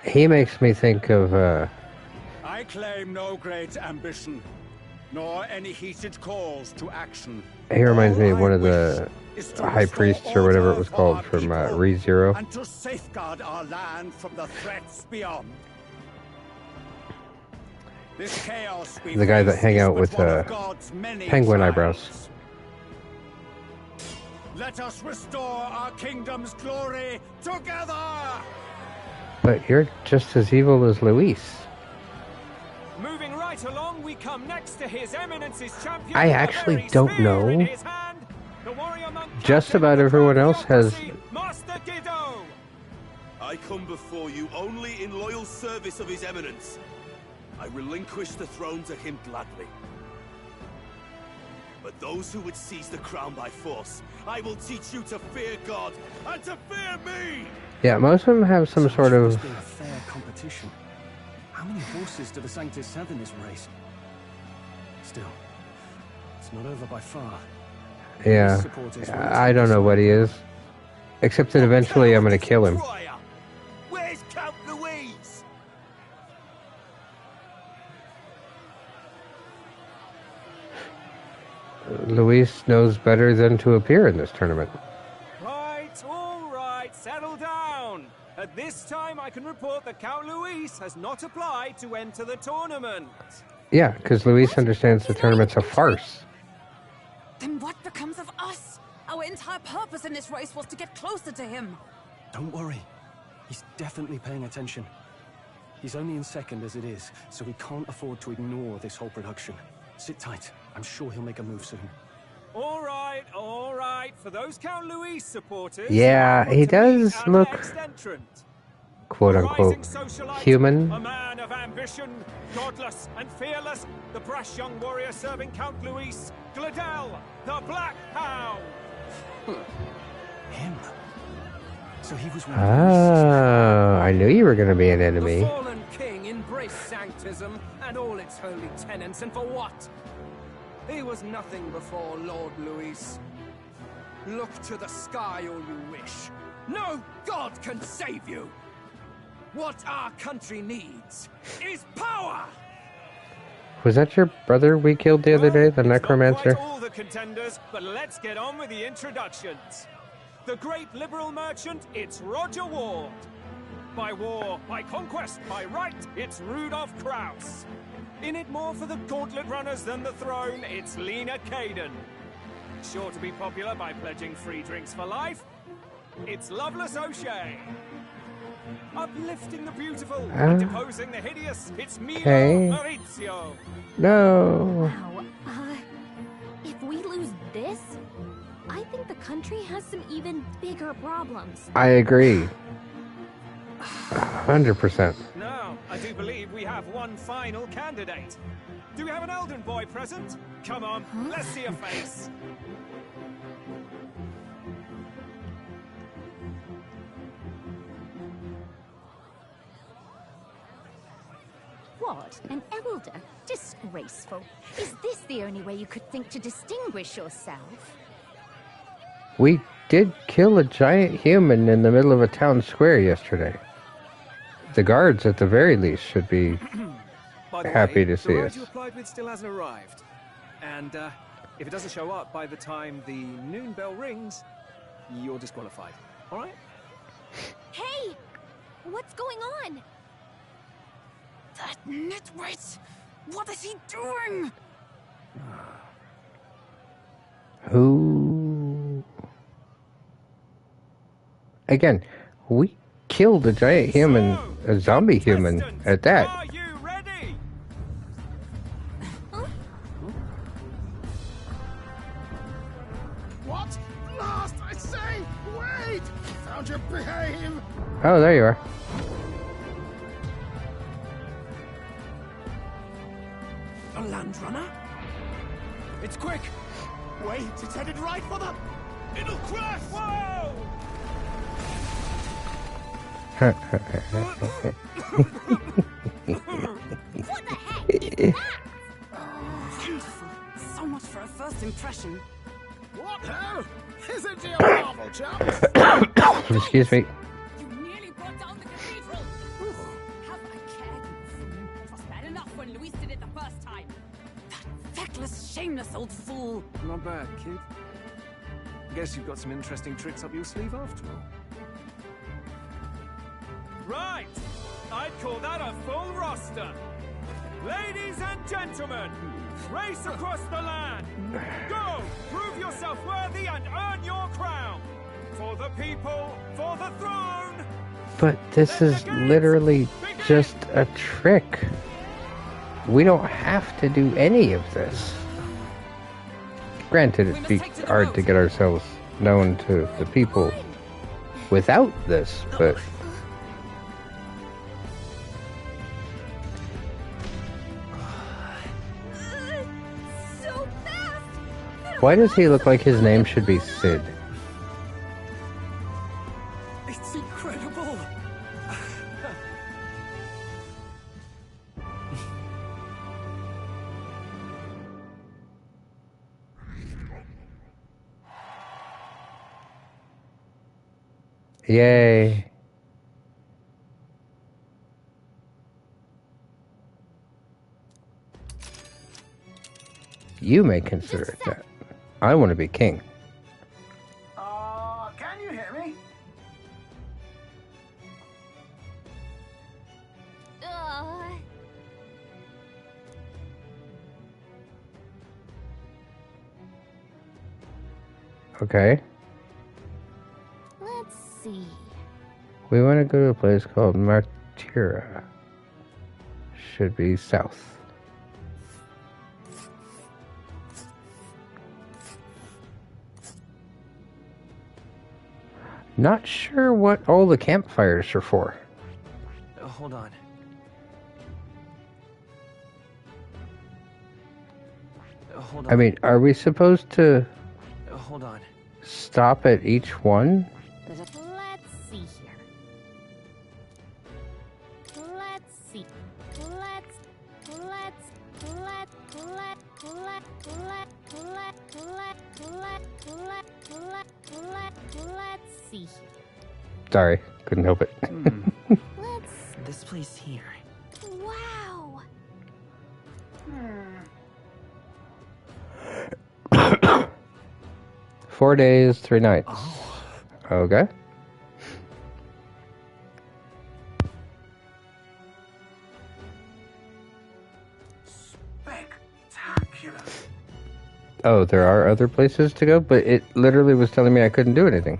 He makes me think of, I claim no great ambition, nor any heated calls to action. he reminds me of All one I of the wish is to high restore priests or whatever it order was for called our from people, ReZero. and to safeguard our land from the threats beyond. This chaos we The guy that face hang is out but with one of God's many penguin trials. eyebrows. Let us restore our kingdom's glory together! But you're just as evil as Luis. Moving right along, we come next to His Eminence's champion. I actually don't know. Just about everyone else has. Master Giddo! I come before you only in loyal service of His Eminence. I relinquish the throne to him gladly. But those who would seize the crown by force, I will teach you to fear God and to fear me! Yeah, most of them have some sort of. It's been a fair competition. How many horses do the Sanctus have in this race? Still, it's not over by far. Yeah, I don't know what he is. Except that eventually I'm going to kill him. Where's Count Louise? Luis knows better than to appear in this tournament. All right, settle down. At this time, I can report that Count Luis has not applied to enter the tournament. Yeah, because Luis understands the tournament's a farce. Then what becomes of us? Our entire purpose in this race was to get closer to him. Don't worry. He's definitely paying attention. He's only in second as it is, so we can't afford to ignore this whole production. Sit tight. I'm sure he'll make a move soon. All right. For those Count Luis supporters... Yeah, he does look, quote-unquote, human. A man of ambition, godless and fearless, the brash young warrior serving Count Luis, Gladel, the Black Hound. Him? So he was one Oh, I knew you were going to be an enemy. The fallen king embraced sanctism and all its holy tenets, and for what? He was nothing before Lord Luis. Look to the sky all you wish. No god can save you! What our country needs is power! Was that your brother we killed the other day, the necromancer? Not quite all the contenders, but let's get on with the introductions. The great liberal merchant, it's Roger Ward. By war, by conquest, by right, it's Rudolph Kraus. In it more for the gauntlet runners than the throne, it's Lena Caden. Sure to be popular by pledging free drinks for life, it's Loveless O'Shea. Uplifting the beautiful and deposing the hideous, it's Milo Maurizio. No. Wow, if we lose this, I think the country has some even bigger problems. I agree. 100%. Now, I do believe we have one final candidate. Do we have an Elden boy present? Come on, let's see a face. What? An elder? Disgraceful. Is this the only way you could think to distinguish yourself? We did kill a giant human in the middle of a town square yesterday. The guards, at the very least, should be happy to see us. The ride you applied with still hasn't arrived. And if it doesn't show up by the time the noon bell rings, you're disqualified. All right? Hey! What's going on? That nitwit! What is he doing? Who? Again, we killed a giant human, a zombie human, at that. Are you ready? What? Last, I say! Wait! Found your behave! Oh, there you are. A land runner? It's quick! Wait, it's headed right for them! It'll crash! Whoa! What the heck is that? Wonderful. So much for a first impression. What now? Isn't he a marvel, chums? Excuse me. You nearly brought down the cathedral! Have I cared, you fool? It was bad enough when Luis did it the first time. That feckless, shameless old fool. Not bad, kid. Guess you've got some interesting tricks up your sleeve after all. Right! I'd call that a full roster. Ladies and gentlemen, race across the land. Go! Prove yourself worthy and earn your crown. For the people, for the throne. But this is literally just a trick. We don't have to do any of this. Granted, it'd be hard to get ourselves known to the people without this, but... So fast! Why does he look like his name should be Sid? It's incredible! Yay. You may consider it that. I want to be king. Can you hear me? Okay. Let's see. We want to go to a place called Martira. Should be south. Not sure what all the campfires are for. Hold on. Hold on. I mean, are we supposed to Hold on. stop at each one? Let's see here. Let's see. Let's see here. Sorry, couldn't help it. This place here. Wow. 4 days, 3 nights. Okay. Spectacular. Oh, there are other places to go, but it literally was telling me I couldn't do anything.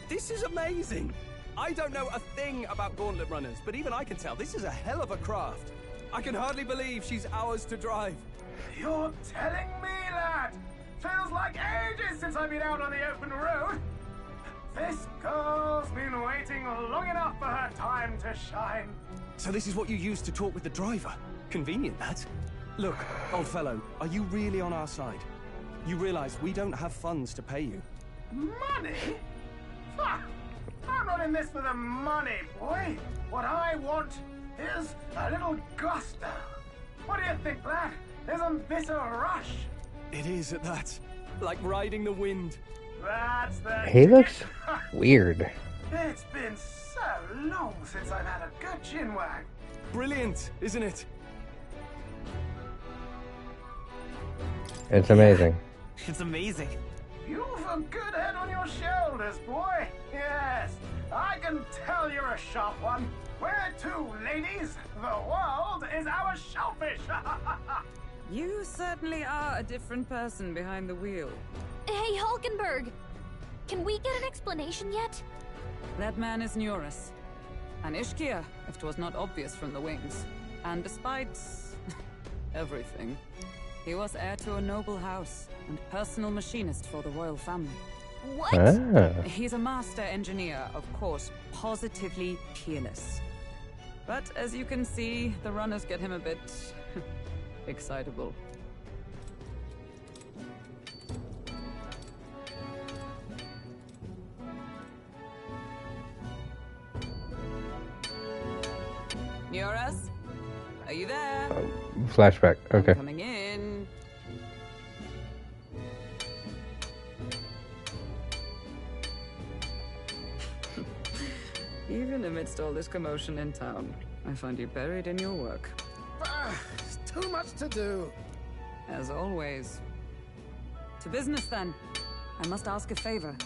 This is amazing! I don't know a thing about gauntlet runners, but even I can tell this is a hell of a craft. I can hardly believe she's ours to drive. You're telling me, lad? Feels like ages since I've been out on the open road. This girl's been waiting long enough for her time to shine. So this is what you used to talk with the driver. Convenient, that. Look, old fellow, are you really on our side? You realize we don't have funds to pay you. Money? Fuck! I'm not in this for the money, boy. What I want is a little gusto. What do you think, lad? Isn't this a rush? It is at that. Like riding the wind. That's the He looks weird. It's been so long since I've had a good chinwag. Brilliant, isn't it? It's amazing. It's amazing. You've a good head on your shoulders, boy. Yes, I can tell you're a sharp one. Where to, ladies? The world is our shellfish. You certainly are a different person behind the wheel. Hey, Hulkenberg! Can we get an explanation yet? That man is Neurus. An Ishkia, if 'twas not obvious from the wings. And despite everything, he was heir to a noble house and personal machinist for the royal family. What? Ah. He's a master engineer, of course, positively peerless. But as you can see, the runners get him a bit excitable. Neurus, are you there? Flashback. Okay. Coming in. Even amidst all this commotion in town, I find you buried in your work. Too much to do. As always. To business, then. I must ask a favor.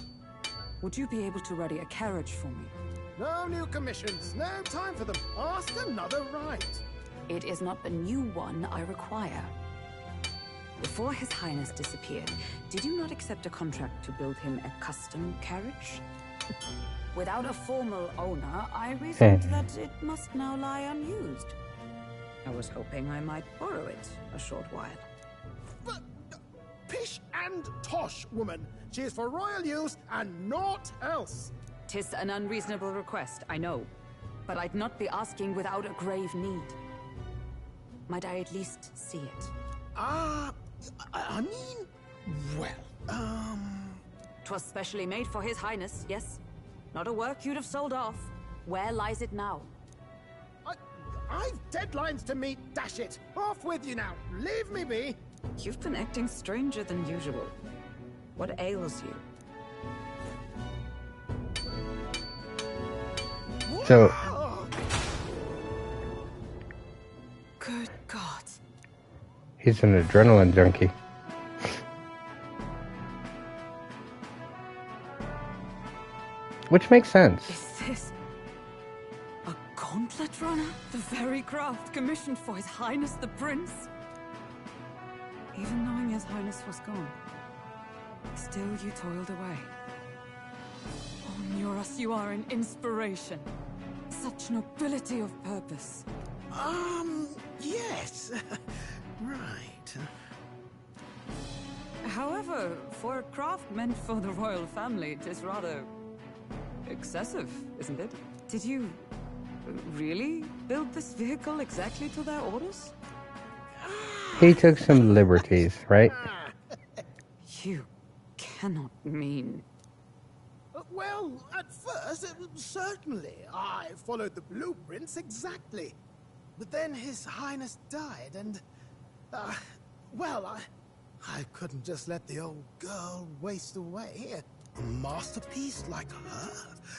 Would you be able to ready a carriage for me? No new commissions. No time for them. Ask another right. It is not the new one I require. Before His Highness disappeared, did you not accept a contract to build him a custom carriage? Without a formal owner, I reasoned that it must now lie unused. I was hoping I might borrow it a short while. But, pish and tosh, woman. She is for royal use and naught else. 'Tis an unreasonable request, I know. But I'd not be asking without a grave need. Might I at least see it? I mean, well, 'Twas specially made for His Highness, yes? Not a work you'd have sold off. Where lies it now? I've deadlines to meet, dash it! Off with you now! Leave me be! You've been acting stranger than usual. What ails you? So, good God. he's an adrenaline junkie. Which makes sense. Is this a gauntlet runner? The very craft commissioned for His Highness the Prince? Even knowing His Highness was gone, still you toiled away. Oh, Nuras, you are an inspiration. Such nobility of purpose. Yes. Right. However, for a craft meant for the royal family, it is rather excessive, isn't it? Did you really build this vehicle exactly to their orders? He took some liberties, right? You cannot mean... Well, at first, certainly. I followed the blueprints exactly. But then His Highness died, and... well, I couldn't just let the old girl waste away. A masterpiece like her?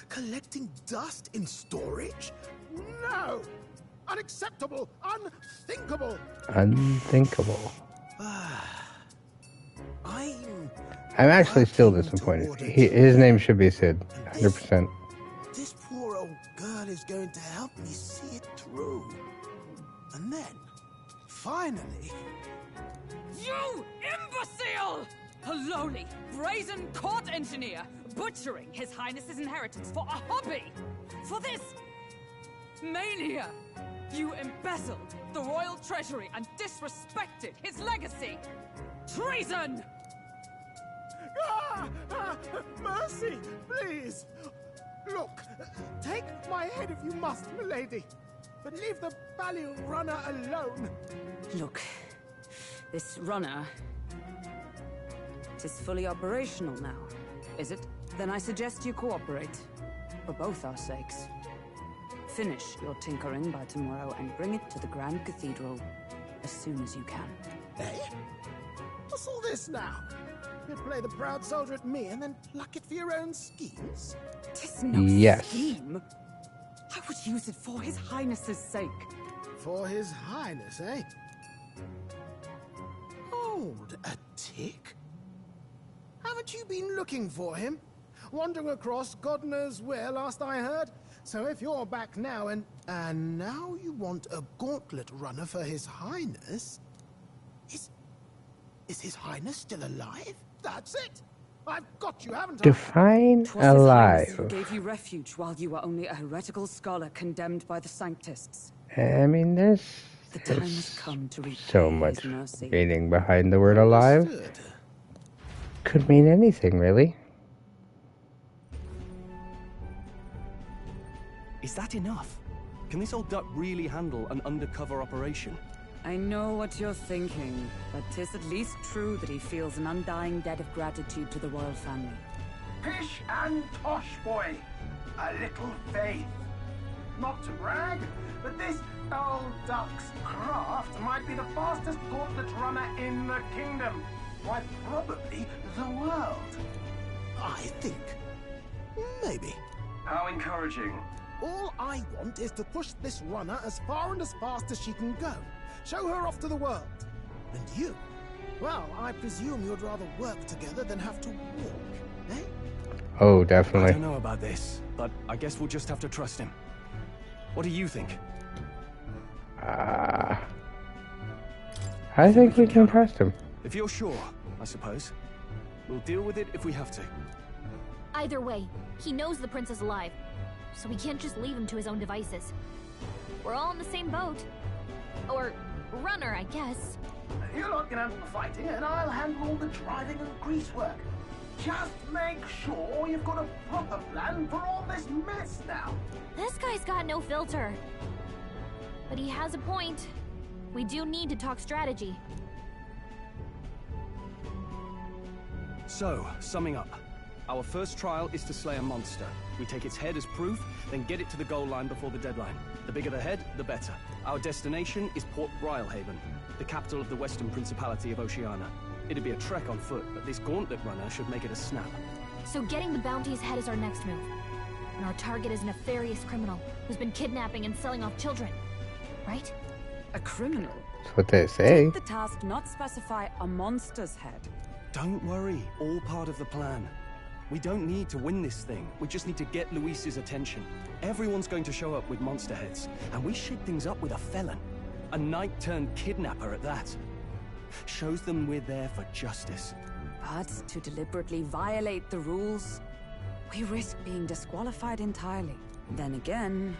Collecting dust in storage? No! Unacceptable! Unthinkable! Unthinkable. I'm actually still disappointed. His name should be Sid, 100%. This poor old girl is going to help me see it through. And then, finally... You imbecile! A lowly, brazen court engineer butchering His Highness's inheritance for a hobby! For this mania! You embezzled the royal treasury and disrespected his legacy! Treason! Mercy, please! Look, take my head if you must, milady. But leave the value runner alone. Look, this runner... it is fully operational now, is it? Then I suggest you cooperate. For both our sakes. Finish your tinkering by tomorrow and bring it to the Grand Cathedral as soon as you can. Eh? What's all this now? You play the proud soldier at me and then pluck it for your own schemes? 'Tis no Yes. scheme. I would use it for His Highness's sake. For His Highness, eh? Hold a tick. Haven't you been looking for him? Wandering across God knows where, last I heard. So if you're back now and now you want a gauntlet runner for His Highness... Is His Highness still alive? That's it! I've got you, haven't I? Define 'Twas His Highness alive. who gave you refuge while you were only a heretical scholar condemned by the Sanctists. I mean, there's time has come to repay so much His mercy. meaning behind the word alive. Could mean anything, really. Is that enough? Can this old duck really handle an undercover operation? I know what you're thinking, but 'tis at least true that he feels an undying debt of gratitude to the royal family. Pish and tosh, boy. A little faith. Not to brag, but this old duck's craft might be the fastest gauntlet runner in the kingdom. Why, probably the world. I think. Maybe. How encouraging. All I want is to push this runner as far and as fast as she can go. Show her off to the world. And you? Well, I presume you'd rather work together than have to walk, eh? Oh, definitely. I don't know about this, but I guess we'll just have to trust him. What do you think? I think we can trust him. If you're sure, I suppose. We'll deal with it if we have to. Either way, he knows the prince is alive, so we can't just leave him to his own devices. We're all in the same boat. Or runner, I guess. You lot can handle the fighting, and I'll handle all the driving and greasework. Just make sure you've got a proper plan for all this mess now. This guy's got no filter. But he has a point. We do need to talk strategy. So, summing up. Our first trial is to slay a monster. We take its head as proof, then get it to the goal line before the deadline. The bigger the head, the better. Our destination is Port Rhylehaven, the capital of the Western Principality of Oceania. It'd be a trek on foot, but this gauntlet runner should make it a snap. So getting the bounty's head is our next move. And our target is a nefarious criminal who's been kidnapping and selling off children. Right? A criminal? That's what they say. Did the task not specify a monster's head? Don't worry, all part of the plan. We don't need to win this thing. We just need to get Luis's attention. Everyone's going to show up with monster heads, and we shake things up with a felon. A knight-turned-kidnapper at that. Shows them we're there for justice. But to deliberately violate the rules, we risk being disqualified entirely. Then again,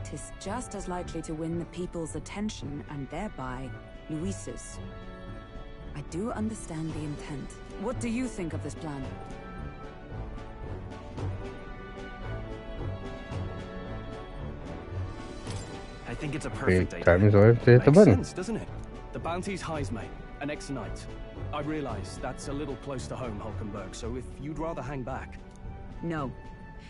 'tis just as likely to win the people's attention and thereby Luis's. I do understand the intent. What do you think of this plan? I think it's a perfect idea. Times to hit the Makes button. sense, doesn't it? The bounty's Heisme, an ex-knight. I realize that's a little close to home, Hulkenberg, so if you'd rather hang back... No.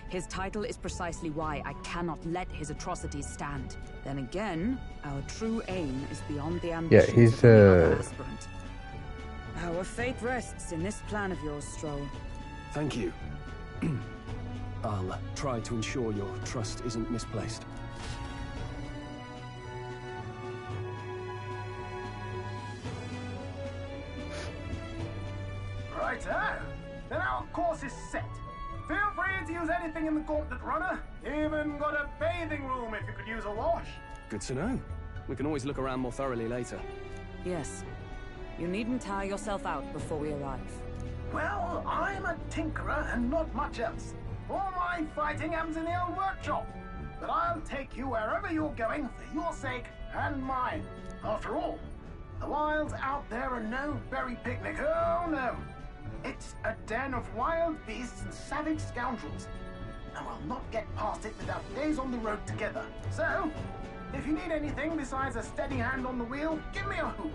His title is precisely why I cannot let his atrocities stand. Then again, our true aim is beyond the ambitions he's of any other aspirant. Our fate rests in this plan of yours, Stroll. Thank you. I'll try to ensure your trust isn't misplaced. Righto. Then our course is set. Feel free to use anything in the gauntlet runner. Even got a bathing room if you could use a wash. Good to know. We can always look around more thoroughly later. Yes. You needn't tire yourself out before we arrive. Well, I'm a tinkerer and not much else. All my fighting happens in the old workshop. But I'll take you wherever you're going for your sake and mine. After all, the wilds out there are no berry picnic. Oh no. It's a den of wild beasts and savage scoundrels. And we'll not get past it without days on the road together. So, if you need anything besides a steady hand on the wheel, give me a hoot.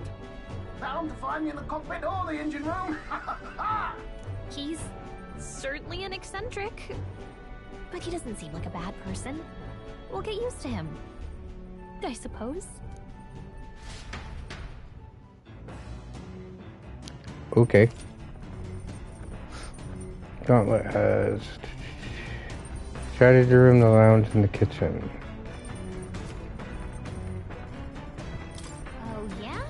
Bound to find me in the cockpit or the engine room. He's certainly an eccentric. But he doesn't seem like a bad person. We'll get used to him, I suppose. Okay. Gauntlet has strategy room, the lounge, and the kitchen. Oh, yeah?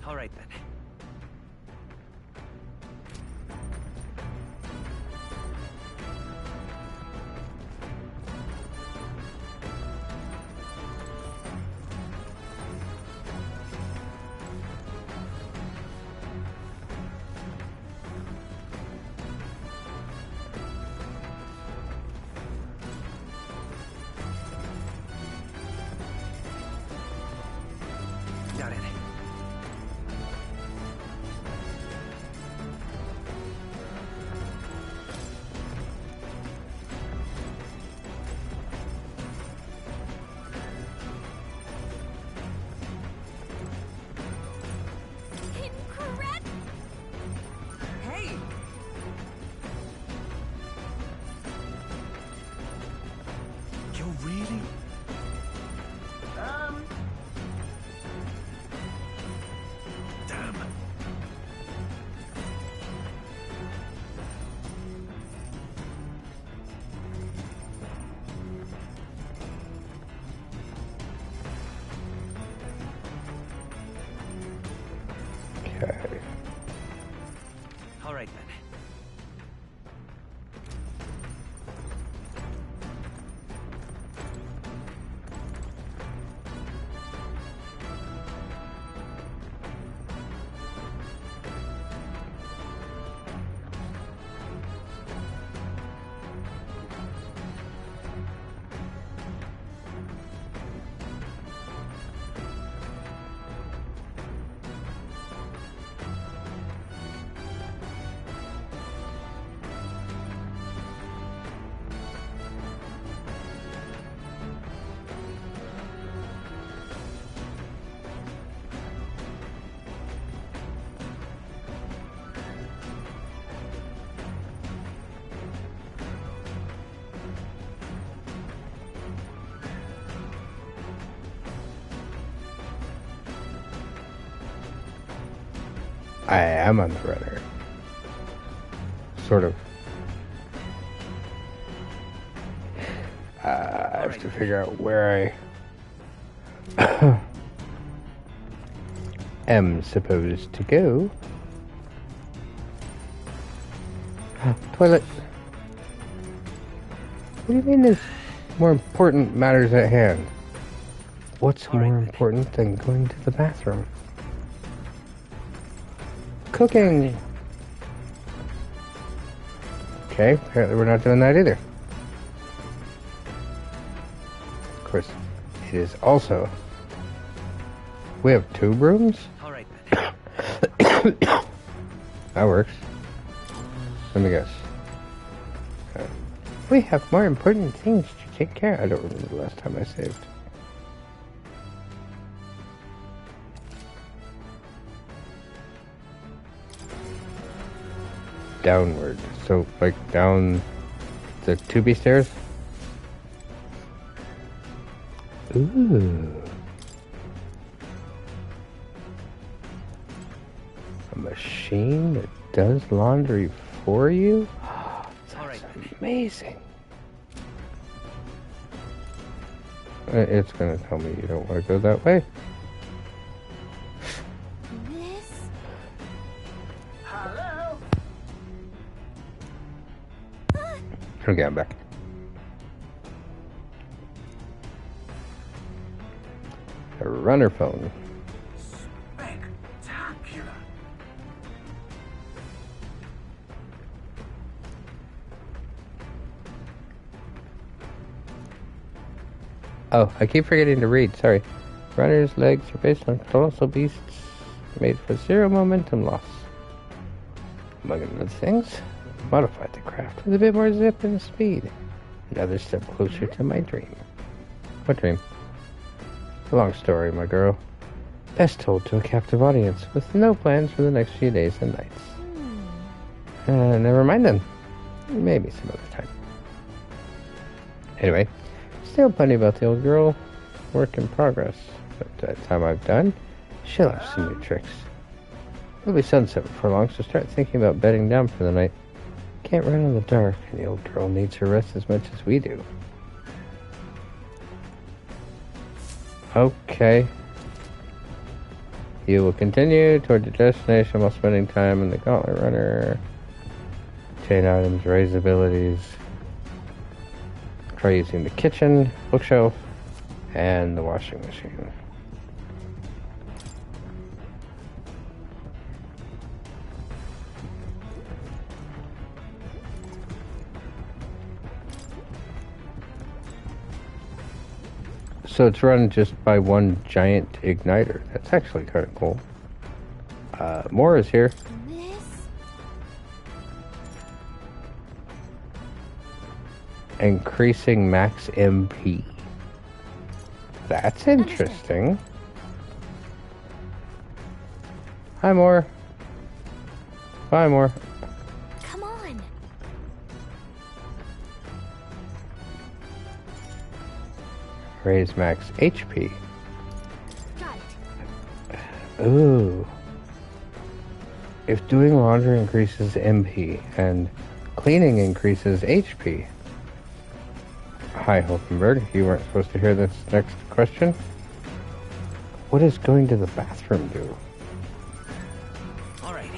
All right then. Got it. I am on the runner. Sort of. I have to figure out where I am supposed to go. Toilet. What do you mean there's more important matters at hand? What's more important than going to the bathroom? Cooking! Okay, apparently we're not doing that either. Of course, it is also... We have 2 brooms? Alright then. That works. Let me guess. We have more important things to take care of. I don't remember the last time I saved. Downward. So, like, down the 2B stairs? Ooh. A machine that does laundry for you? That's amazing. It's gonna tell me you don't want to go that way. Hello? Okay, I'm back. A runner phone. Spectacular. Oh, I keep forgetting to read, sorry. Runner's legs are based on colossal beasts made for 0 momentum loss. Among other things, modified the craft with a bit more zip and speed. Another step closer to my dream. What dream? A long story, my girl. Best told to a captive audience with no plans for the next few days and nights. Never mind then. Maybe some other time. Anyway, still plenty about the old girl. Work in progress. But that time I've done, she'll have some new tricks. It'll be sunset before long, so start thinking about bedding down for the night. Can't run in the dark, and the old girl needs her rest as much as we do. Okay. You will continue toward your destination while spending time in the Gauntlet Runner. Chain items, raise abilities. Try using the kitchen, bookshelf, and the washing machine. So it's run just by one giant igniter. That's actually kind of cool. More is here. Increasing max MP. That's interesting. Hi, More. Bye, More. Come on. Raise max HP. Got it. Ooh. If doing laundry increases MP and cleaning increases HP. Hi, Hulkenberg. You weren't supposed to hear this next question. What does going to the bathroom do? Alright.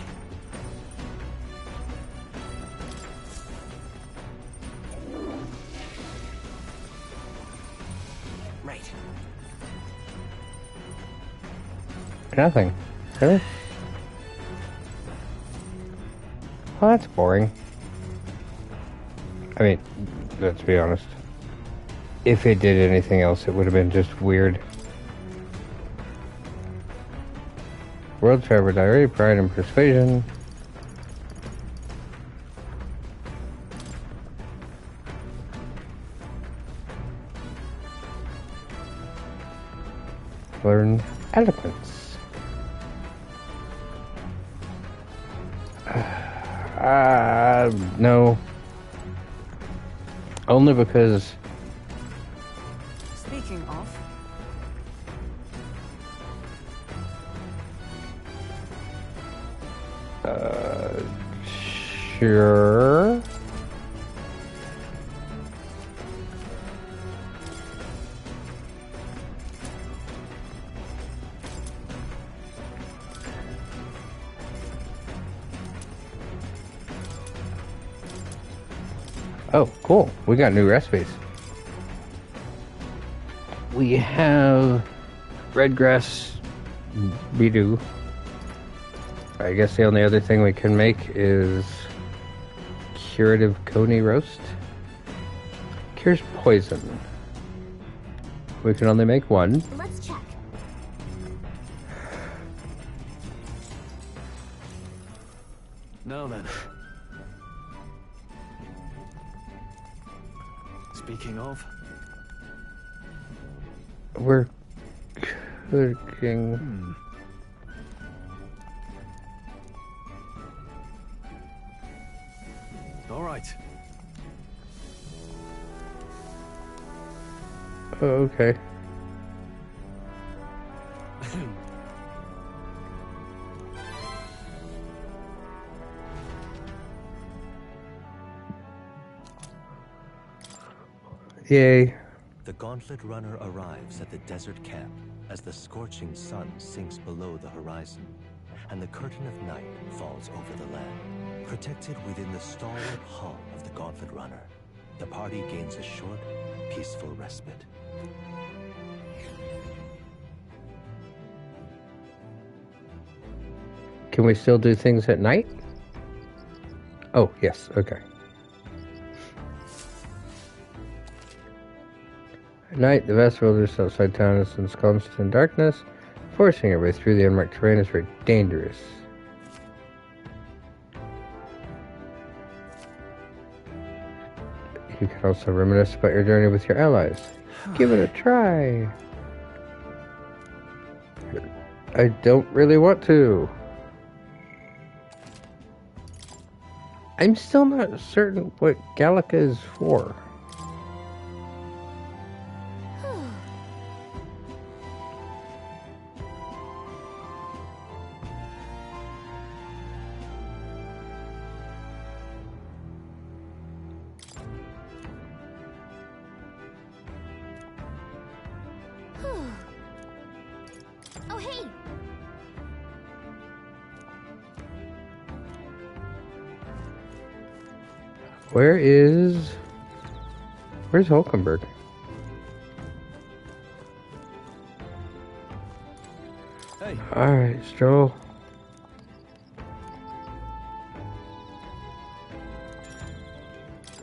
Right. Nothing. Really? Well, that's boring. I mean, let's be honest. If it did anything else, it would have been just weird. World Traveler Diary, Pride and Persuasion. Learn Eloquence. No. Only because... Speaking of, Sure. Oh, cool. We got new recipes. We have red grass beedu. I guess the only other thing we can make is curative coney roast. Cures poison. We can only make one. Let's check. Now then. Speaking of, We're cooking. All right. Oh, okay. Yay. The Gauntlet Runner arrives at the desert camp as the scorching sun sinks below the horizon, and the curtain of night falls over the land. Protected within the stalwart hull of the Gauntlet Runner, the party gains a short, peaceful respite. Can we still do things at night? Oh, yes, okay. At night, the vast wilderness outside town is ensconced in darkness. Forcing your way through the unmarked terrain is very dangerous. You can also reminisce about your journey with your allies. Give it a try. I don't really want to. I'm still not certain what Gallica is for. Oh, hey! Where's Hulkenberg? Hey. Alright, Stroll.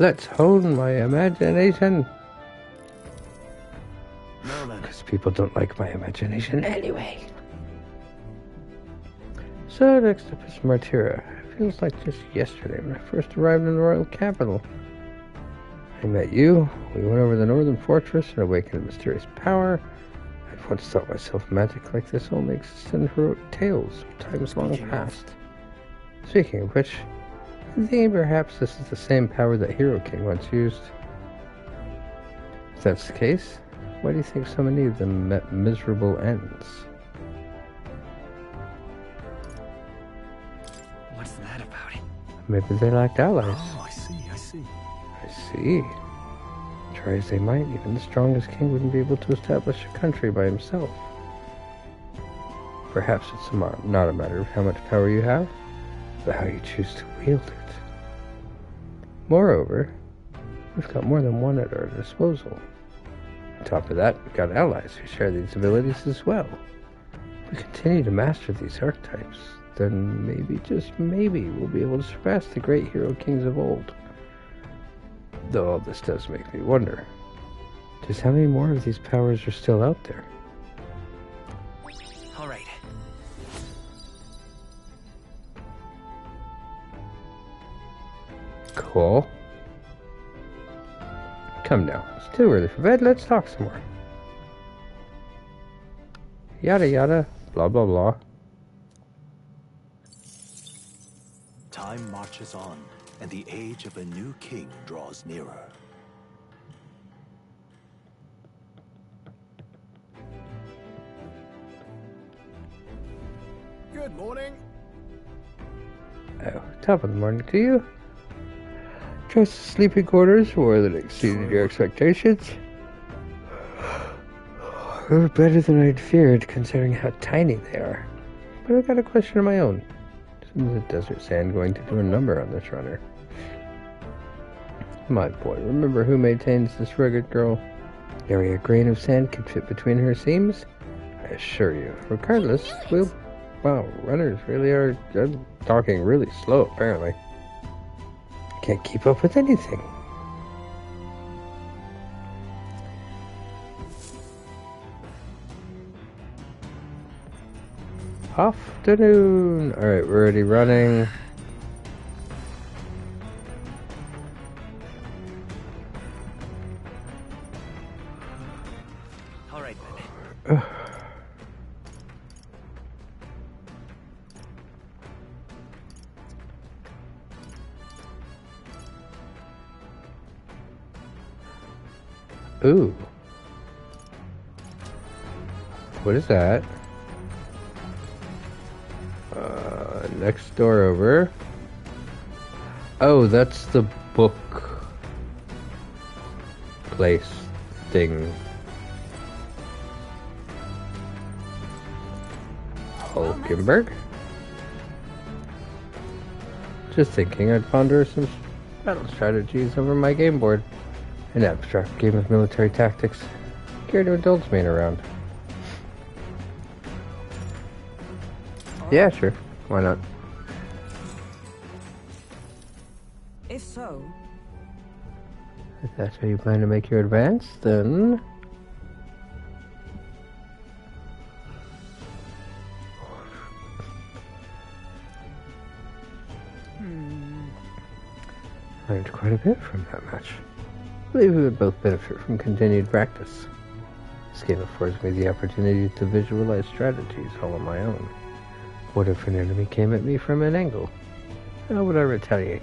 Let's hone my imagination. Now then. Because people don't like my imagination anyway. So next up is Martyra. It feels like just yesterday when I first arrived in the royal capital. I met you, we went over the northern fortress and awakened a mysterious power. I've once thought myself magic like this only exists in heroic tales of times long past. Speaking of which, I'm thinking perhaps this is the same power that Hero King once used. If that's the case, why do you think so many of them met miserable ends? What's that about? Maybe they lacked allies. Oh, I see. I see. Try as they might, even the strongest king wouldn't be able to establish a country by himself. Perhaps it's not a matter of how much power you have, but how you choose to wield it. Moreover, we've got more than one at our disposal. On top of that, we've got allies who share these abilities as well. If we continue to master these archetypes, then maybe, just maybe, we'll be able to surpass the great hero kings of old. Though all this does make me wonder, just how many more of these powers are still out there? All right. Cool. Come now, it's too early for bed, let's talk some more. Yada yada, blah blah blah. Time marches on, and the age of a new king draws nearer. Good morning. Oh, top of the morning to you. Trust the sleeping quarters more than exceeded your expectations. They were better than I'd feared, considering how tiny they are. But I got a question of my own. Isn't the desert sand going to do a number on this runner? My boy, remember who maintains this rugged girl? Nary a grain of sand can fit between her seams? I assure you. Regardless, we'll... Wow, runners really are... I'm talking really slow, apparently. Can't keep up with anything. Afternoon. Alright, we're already running. Alright then. Ooh. What is that? Next door over. Oh, that's the book place thing. Hulkenberg? Just thinking I'd ponder some battle strategies over my game board. An abstract game of military tactics. Care to indulge me in a round? Yeah, sure. Why not? If so... If that's how you plan to make your advance, then... Learned quite a bit from that match. I believe we would both benefit from continued practice. This game affords me the opportunity to visualize strategies all on my own. What if an enemy came at me from an angle? How would I retaliate?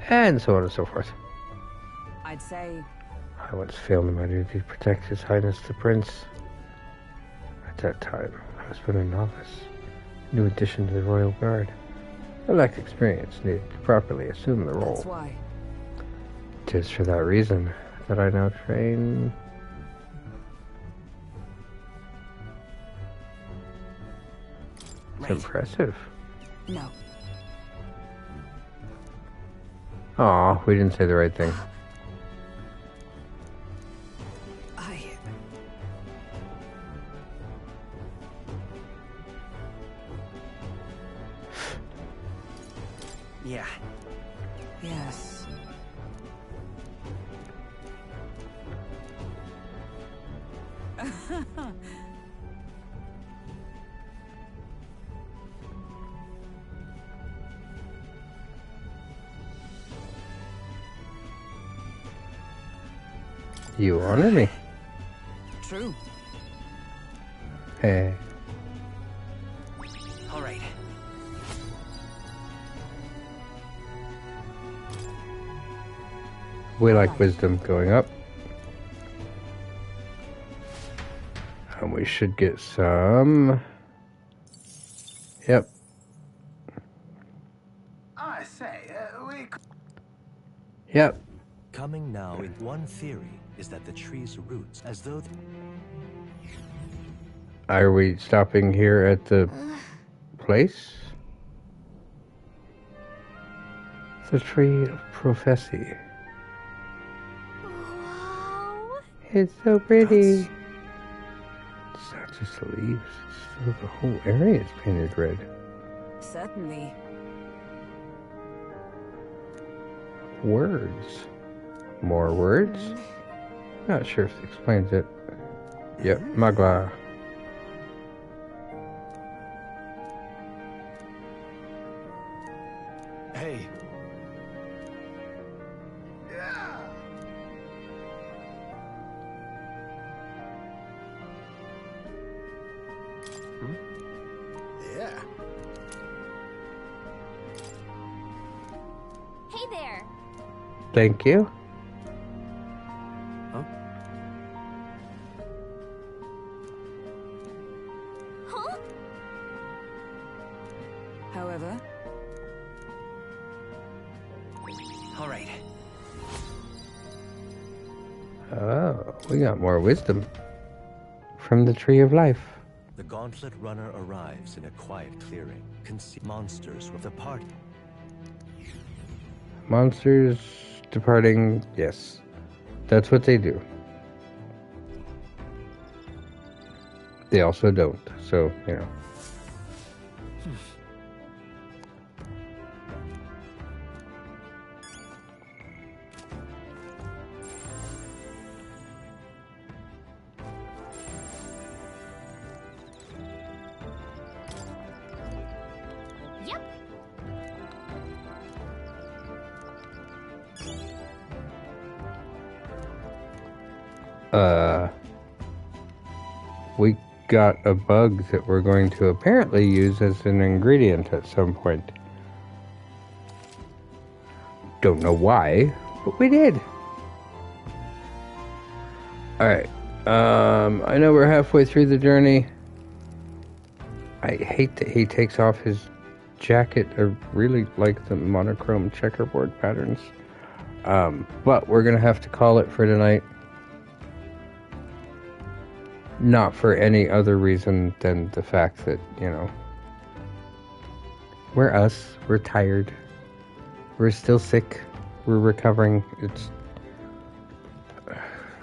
And so on and so forth. I'd say... I once failed in my duty to protect His Highness the Prince. At that time, I was but a novice, new addition to the Royal Guard. I lacked experience, needed to properly assume the role. That's why. It is for that reason that I now train... It's impressive. No. Aw, we didn't say the right thing. Yeah. Yes. You honor me. True. Hey. All right. We like wisdom going up. And we should get some... Yep. I say, we... Yep. Coming now, in one theory is that the tree's roots, as though... Are we stopping here at the place? The Tree of Prophecy. It's so pretty. It's not just the leaves, it's the whole area is painted red. Certainly. Words. More words? Not sure if it explains it. Yep, Magla. Hey. Yeah. Hey there. Thank you. However, All right. Oh, we got more wisdom from the Tree of Life. The Gauntlet Runner arrives in a quiet clearing. Monsters with the party. Monsters departing, yes. That's what they do. They also don't, so, you know. Yep. We got a bug that we're going to apparently use as an ingredient at some point. Don't know why, but we did. Alright. I know we're halfway through the journey. I hate that he takes off his jacket. I really like the monochrome checkerboard patterns. But we're gonna have to call it for tonight. Not for any other reason than the fact that, you know, we're us. We're tired. We're still sick. We're recovering.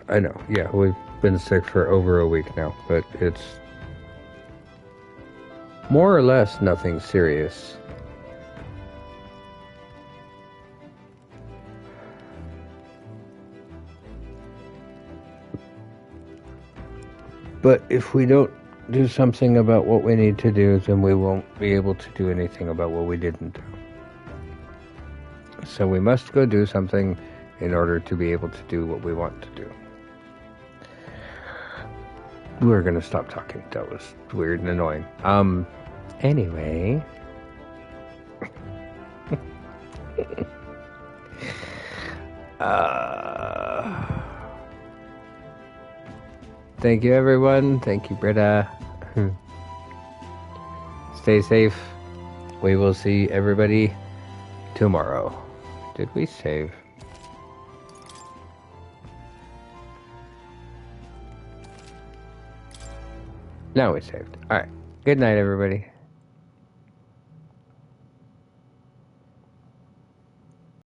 I know, yeah, we've been sick for over a week now, but it's more or less nothing serious. But if we don't do something about what we need to do, then we won't be able to do anything about what we didn't do. So we must go do something in order to be able to do what we want to do. We're gonna stop talking. That was weird and annoying. Anyway. Thank you, everyone. Thank you, Britta. Stay safe. We will see everybody tomorrow. Did we save? No, we saved. Alright. Good night, everybody.